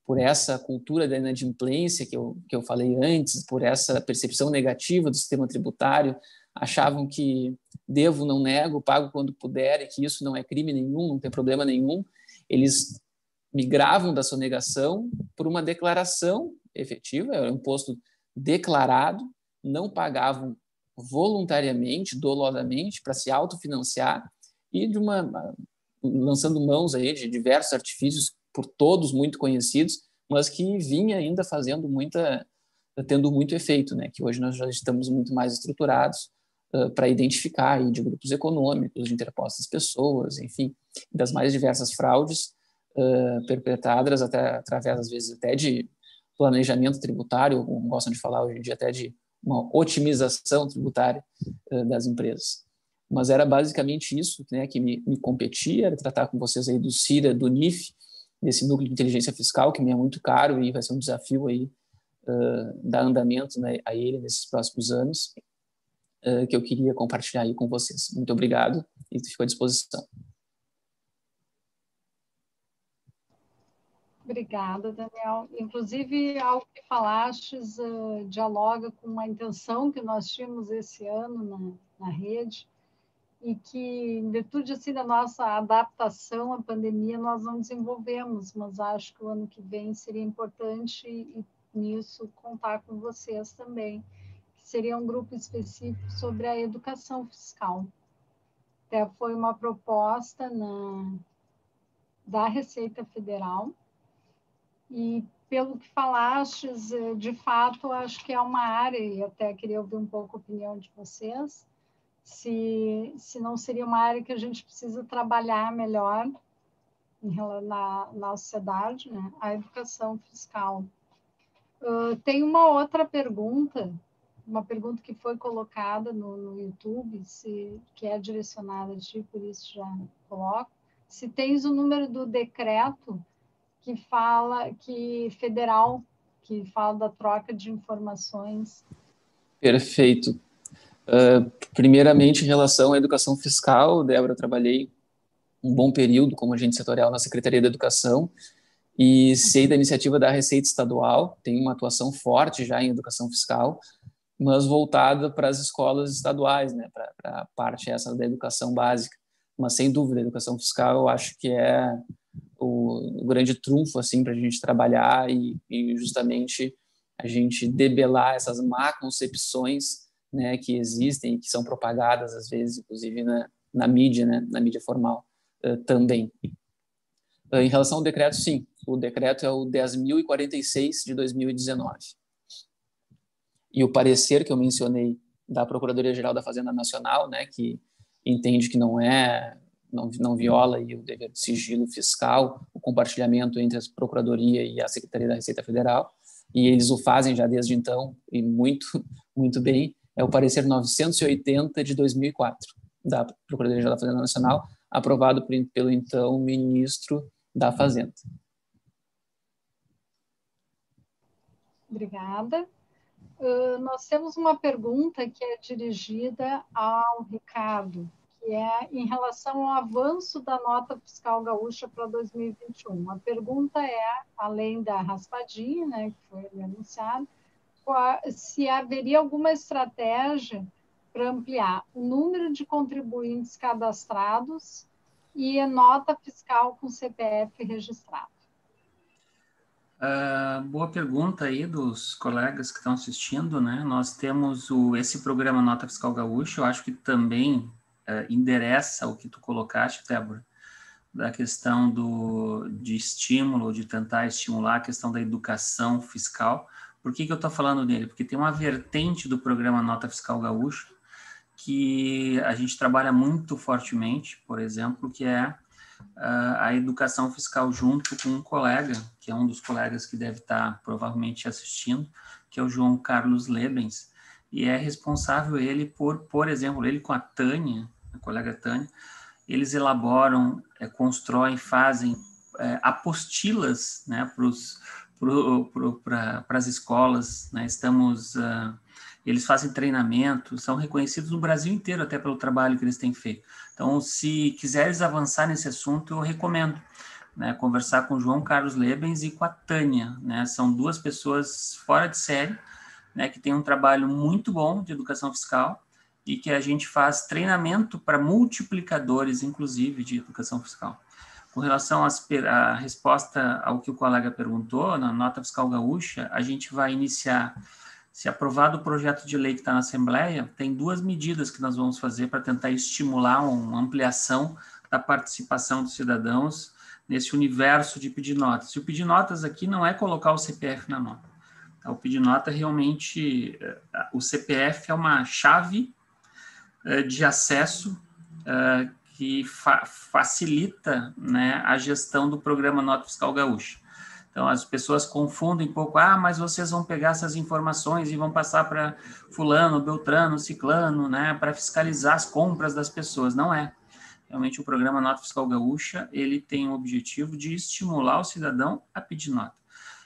por essa cultura da inadimplência que eu falei antes, por essa percepção negativa do sistema tributário, achavam que devo, não nego, pago quando puder, e que isso não é crime nenhum, não tem problema nenhum. Eles migravam da sonegação por uma declaração efetiva, era um imposto declarado, não pagavam voluntariamente, dolosamente, para se autofinanciar, e lançando mãos aí de diversos artifícios, por todos muito conhecidos, mas que vinha ainda tendo muito efeito, né? Que hoje nós já estamos muito mais estruturados para identificar aí de grupos econômicos, de interpostas pessoas, enfim, das mais diversas fraudes perpetradas através, às vezes, até de planejamento tributário, como gostam de falar hoje em dia, até de uma otimização tributária das empresas. Mas era basicamente isso, né, que me competia, era tratar com vocês aí do CIRA, do NIF, desse núcleo de inteligência fiscal, que me é muito caro e vai ser um desafio aí dar andamento, né, a ele nesses próximos anos, que eu queria compartilhar aí com vocês. Muito obrigado e fico à disposição. Obrigada, Daniel. Inclusive, algo que falastes dialoga com uma intenção que nós tínhamos esse ano na rede, e que, em virtude assim, da nossa adaptação à pandemia, nós não desenvolvemos, mas acho que o ano que vem seria importante, e nisso contar com vocês também, que seria um grupo específico sobre a educação fiscal. Até foi uma proposta da Receita Federal, e pelo que falastes, de fato, acho que é uma área, e até queria ouvir um pouco a opinião de vocês, se não seria uma área que a gente precisa trabalhar melhor na sociedade, né? A educação fiscal. Tem uma outra pergunta, uma pergunta que foi colocada no YouTube, que é direcionada a ti, por isso já coloco. Se tens o número do decreto federal, que fala da troca de informações. Perfeito. Primeiramente, em relação à educação fiscal, Débora, eu trabalhei um bom período como agente setorial na Secretaria da Educação e sei da iniciativa da Receita Estadual, tem uma atuação forte já em educação fiscal, mas voltada para as escolas estaduais, né, para a parte essa da educação básica. Mas, sem dúvida, a educação fiscal eu acho que é o grande trunfo assim, para a gente trabalhar e justamente a gente debelar essas má concepções, né, que existem e que são propagadas, às vezes, inclusive na mídia, né, na mídia formal também. Em relação ao decreto, sim, o decreto é o 10.046 de 2019. E o parecer que eu mencionei da Procuradoria-Geral da Fazenda Nacional, né, que entende que não viola aí o dever de sigilo fiscal, o compartilhamento entre a Procuradoria e a Secretaria da Receita Federal, e eles o fazem já desde então, e muito, muito bem, é o parecer 980 de 2004, da Procuradoria-Geral da Fazenda Nacional, aprovado pelo então ministro da Fazenda. Obrigada. Nós temos uma pergunta que é dirigida ao Ricardo, que é em relação ao avanço da nota fiscal gaúcha para 2021. A pergunta é, além da raspadinha, né, que foi anunciado, se haveria alguma estratégia para ampliar o número de contribuintes cadastrados e a nota fiscal com CPF registrado. Boa pergunta aí dos colegas que estão assistindo, né? Nós temos esse programa Nota Fiscal Gaúcha, eu acho que também endereça o que tu colocaste, Débora, da questão de estímulo, de tentar estimular a questão da educação fiscal. Por que eu estou falando dele? Porque tem uma vertente do programa Nota Fiscal Gaúcha que a gente trabalha muito fortemente, por exemplo, que é a educação fiscal junto com um colega, que é um dos colegas que deve estar provavelmente assistindo, que é o João Carlos Lebens, e é responsável ele por exemplo, ele com a Tânia, a colega Tânia, eles elaboram, constroem, fazem apostilas, né, para as escolas, né, eles fazem treinamento, são reconhecidos no Brasil inteiro até pelo trabalho que eles têm feito. Então, se quiseres avançar nesse assunto, eu recomendo, né, conversar com o João Carlos Lebens e com a Tânia, né, são duas pessoas fora de série, né, que têm um trabalho muito bom de educação fiscal e que a gente faz treinamento para multiplicadores, inclusive, de educação fiscal. Com relação à resposta ao que o colega perguntou, na Nota Fiscal Gaúcha, a gente vai iniciar, se aprovado o projeto de lei que está na Assembleia, tem 2 medidas que nós vamos fazer para tentar estimular uma ampliação da participação dos cidadãos nesse universo de pedir notas. E o pedir notas aqui não é colocar o CPF na nota. O pedir nota realmente, o CPF é uma chave de acesso que facilita, né, a gestão do programa Nota Fiscal Gaúcha. Então, as pessoas confundem um pouco, mas vocês vão pegar essas informações e vão passar para fulano, beltrano, ciclano, né, para fiscalizar as compras das pessoas. Não é. Realmente, o programa Nota Fiscal Gaúcha, ele tem o objetivo de estimular o cidadão a pedir nota.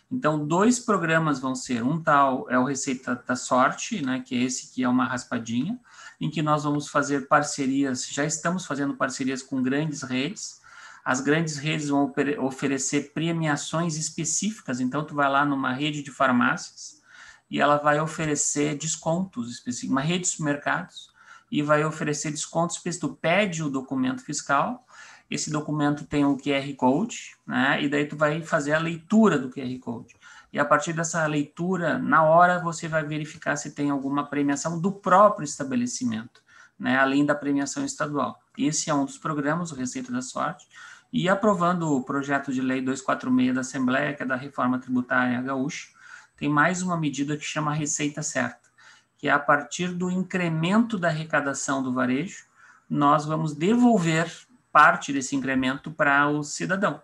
Então, 2 programas vão ser, um tal é o Receita da Sorte, né, que é esse que é uma raspadinha, em que nós vamos fazer parcerias, já estamos fazendo parcerias com grandes redes. As grandes redes vão oferecer premiações específicas, então tu vai lá numa rede de farmácias e ela vai oferecer descontos específicos, uma rede de supermercados, e vai oferecer descontos específicos. Tu pede o documento fiscal, esse documento tem o QR Code, né, e daí tu vai fazer a leitura do QR Code. E a partir dessa leitura, na hora você vai verificar se tem alguma premiação do próprio estabelecimento, né, além da premiação estadual. Esse é um dos programas, o Receita da Sorte, e aprovando o projeto de lei 246 da Assembleia, que é da Reforma Tributária Gaúcha, tem mais uma medida que chama Receita Certa, que é a partir do incremento da arrecadação do varejo, nós vamos devolver parte desse incremento para o cidadão.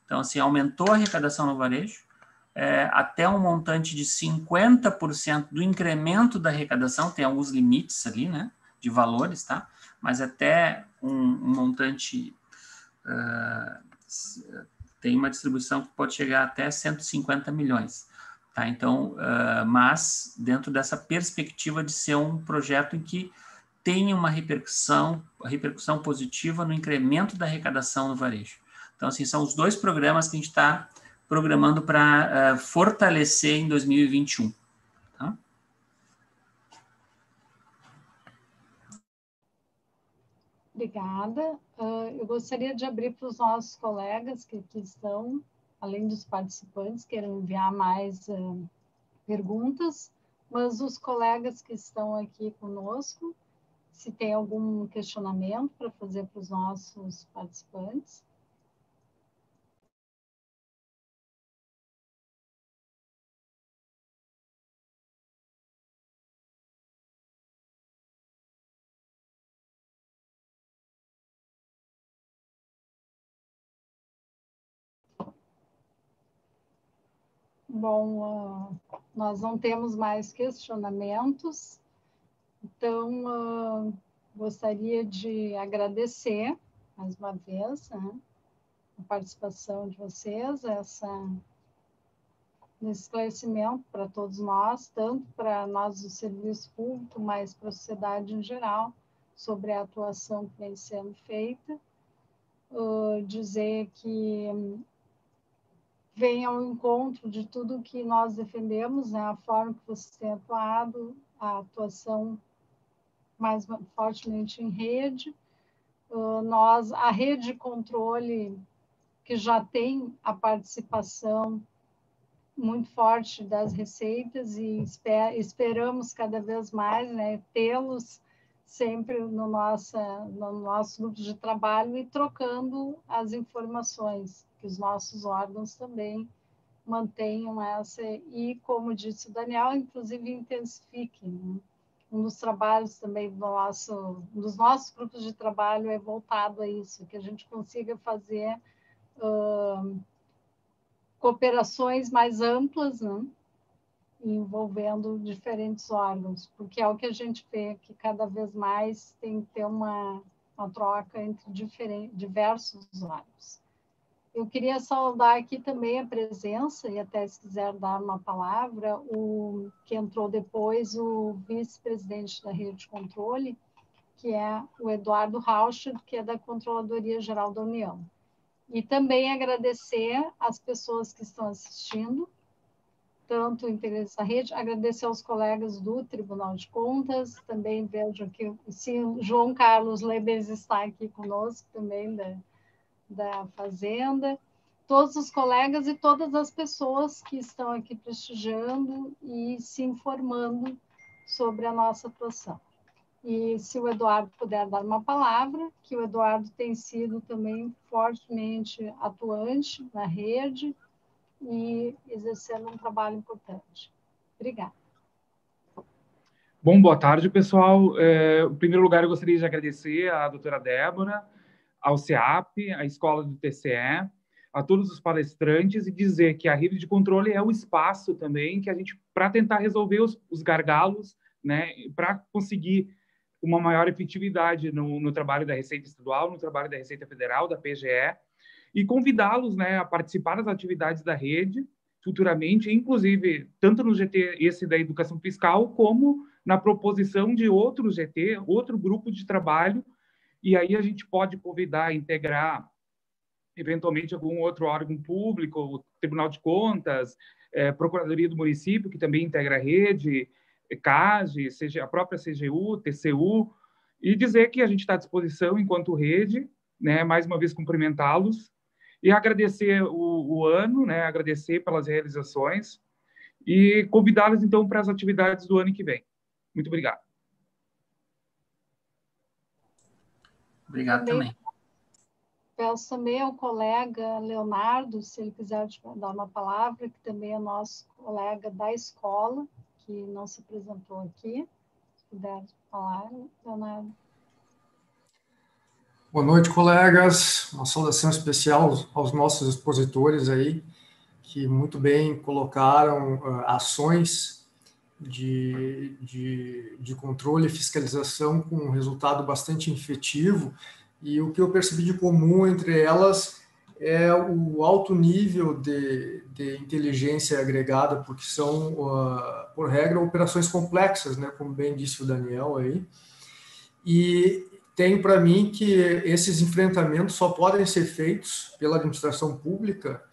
Então, assim, aumentou a arrecadação no varejo, até um montante de 50% do incremento da arrecadação, tem alguns limites ali, né, de valores, tá? Mas até um montante, tem uma distribuição que pode chegar até 150 milhões, tá? Então, mas dentro dessa perspectiva de ser um projeto em que tenha uma repercussão positiva no incremento da arrecadação no varejo. Então, assim, são os 2 programas que a gente está programando para fortalecer em 2021. Tá? Obrigada. Eu gostaria de abrir para os nossos colegas que aqui estão, além dos participantes, queiram enviar mais perguntas, mas os colegas que estão aqui conosco, se tem algum questionamento para fazer para os nossos participantes. Bom, nós não temos mais questionamentos, então gostaria de agradecer mais uma vez, né, a participação de vocês, esse esclarecimento para todos nós, tanto para nós do serviço público, mas para a sociedade em geral, sobre a atuação que vem sendo feita. Dizer que vem ao encontro de tudo que nós defendemos, né? A forma que vocês têm atuado, a atuação mais fortemente em rede. A rede de controle, que já tem a participação muito forte das receitas e esperamos cada vez mais, né, tê-los sempre no nosso grupo de trabalho e trocando as informações, que os nossos órgãos também mantenham essa, e como disse o Daniel, inclusive intensifiquem, né? Um dos trabalhos também dos nossos grupos de trabalho é voltado a isso, que a gente consiga fazer cooperações mais amplas, né? Envolvendo diferentes órgãos, porque é o que a gente vê, que cada vez mais tem que ter uma troca entre diversos órgãos. Eu queria saudar aqui também a presença, e até se quiser dar uma palavra, o que entrou depois, o vice-presidente da Rede de Controle, que é o Eduardo Rauch, que é da Controladoria Geral da União. E também agradecer às pessoas que estão assistindo, tanto o integrantes da rede, agradecer aos colegas do Tribunal de Contas, também vejo que o João Carlos Lebes está aqui conosco também, da Fazenda, todos os colegas e todas as pessoas que estão aqui prestigiando e se informando sobre a nossa atuação. E se o Eduardo puder dar uma palavra, que o Eduardo tem sido também fortemente atuante na rede e exercendo um trabalho importante. Obrigada. Bom, boa tarde, pessoal. Em primeiro lugar, eu gostaria de agradecer à doutora Débora, ao CEAP, à escola do TCE, a todos os palestrantes e dizer que a rede de controle é o espaço também que a gente, para tentar resolver os gargalos, né, para conseguir uma maior efetividade no trabalho da Receita Estadual, no trabalho da Receita Federal, da PGE, e convidá-los, né, a participar das atividades da rede futuramente, inclusive tanto no GT esse da educação fiscal, como na proposição de outro GT, outro grupo de trabalho, e aí a gente pode convidar, integrar eventualmente algum outro órgão público, o Tribunal de Contas, Procuradoria do Município, que também integra a rede, CAGE, a própria CGU, TCU, e dizer que a gente está à disposição enquanto rede, né, mais uma vez cumprimentá-los, e agradecer o ano, né, agradecer pelas realizações, e convidá-los, então, para as atividades do ano que vem. Muito obrigado. Obrigado também. Peço também ao colega Leonardo, se ele quiser dar uma palavra, que também é nosso colega da escola, que não se apresentou aqui. Se puder falar, Leonardo. Boa noite, colegas. Uma saudação especial aos nossos expositores aí, que muito bem colocaram ações de controle e fiscalização com um resultado bastante efetivo. E o que eu percebi de comum entre elas é o alto nível de inteligência agregada, porque são, por regra, operações complexas, né, como bem disse o Daniel aí. E tenho para mim que esses enfrentamentos só podem ser feitos pela administração pública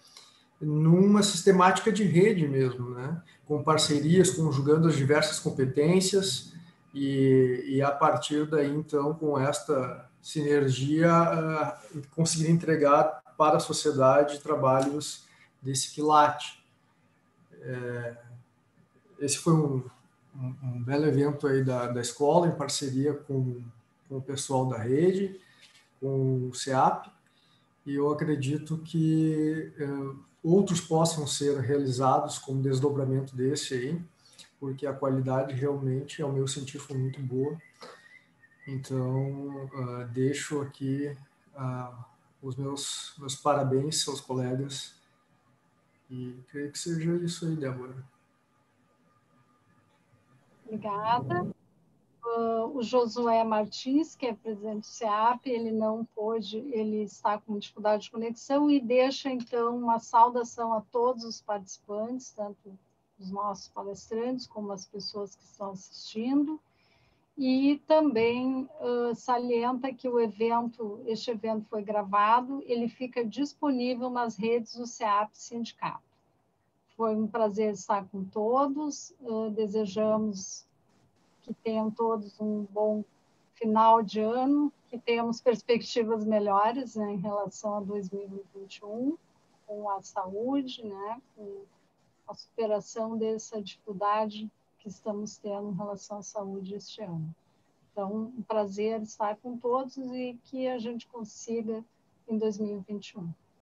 numa sistemática de rede mesmo, né? Com parcerias, conjugando as diversas competências e a partir daí, então, com esta sinergia, conseguir entregar para a sociedade trabalhos desse quilate. Esse foi um belo evento aí da escola, em parceria com o pessoal da rede, com o CEAP, e eu acredito que outros possam ser realizados como desdobramento desse aí, porque a qualidade realmente, ao meu sentir, foi muito boa. Então, deixo aqui os meus parabéns aos colegas e creio que seja isso aí, Débora. Obrigada. O Josué Martins, que é presidente do CEAP, ele não pôde, ele está com dificuldade de conexão e deixa, então, uma saudação a todos os participantes, tanto os nossos palestrantes como as pessoas que estão assistindo, e também salienta que este evento foi gravado, ele fica disponível nas redes do CEAP Sindicato. Foi um prazer estar com todos, desejamos que tenham todos um bom final de ano, que tenhamos perspectivas melhores, né, em relação a 2021, com a saúde, né, com a superação dessa dificuldade que estamos tendo em relação à saúde este ano. Então, um prazer estar com todos e que a gente consiga em 2021.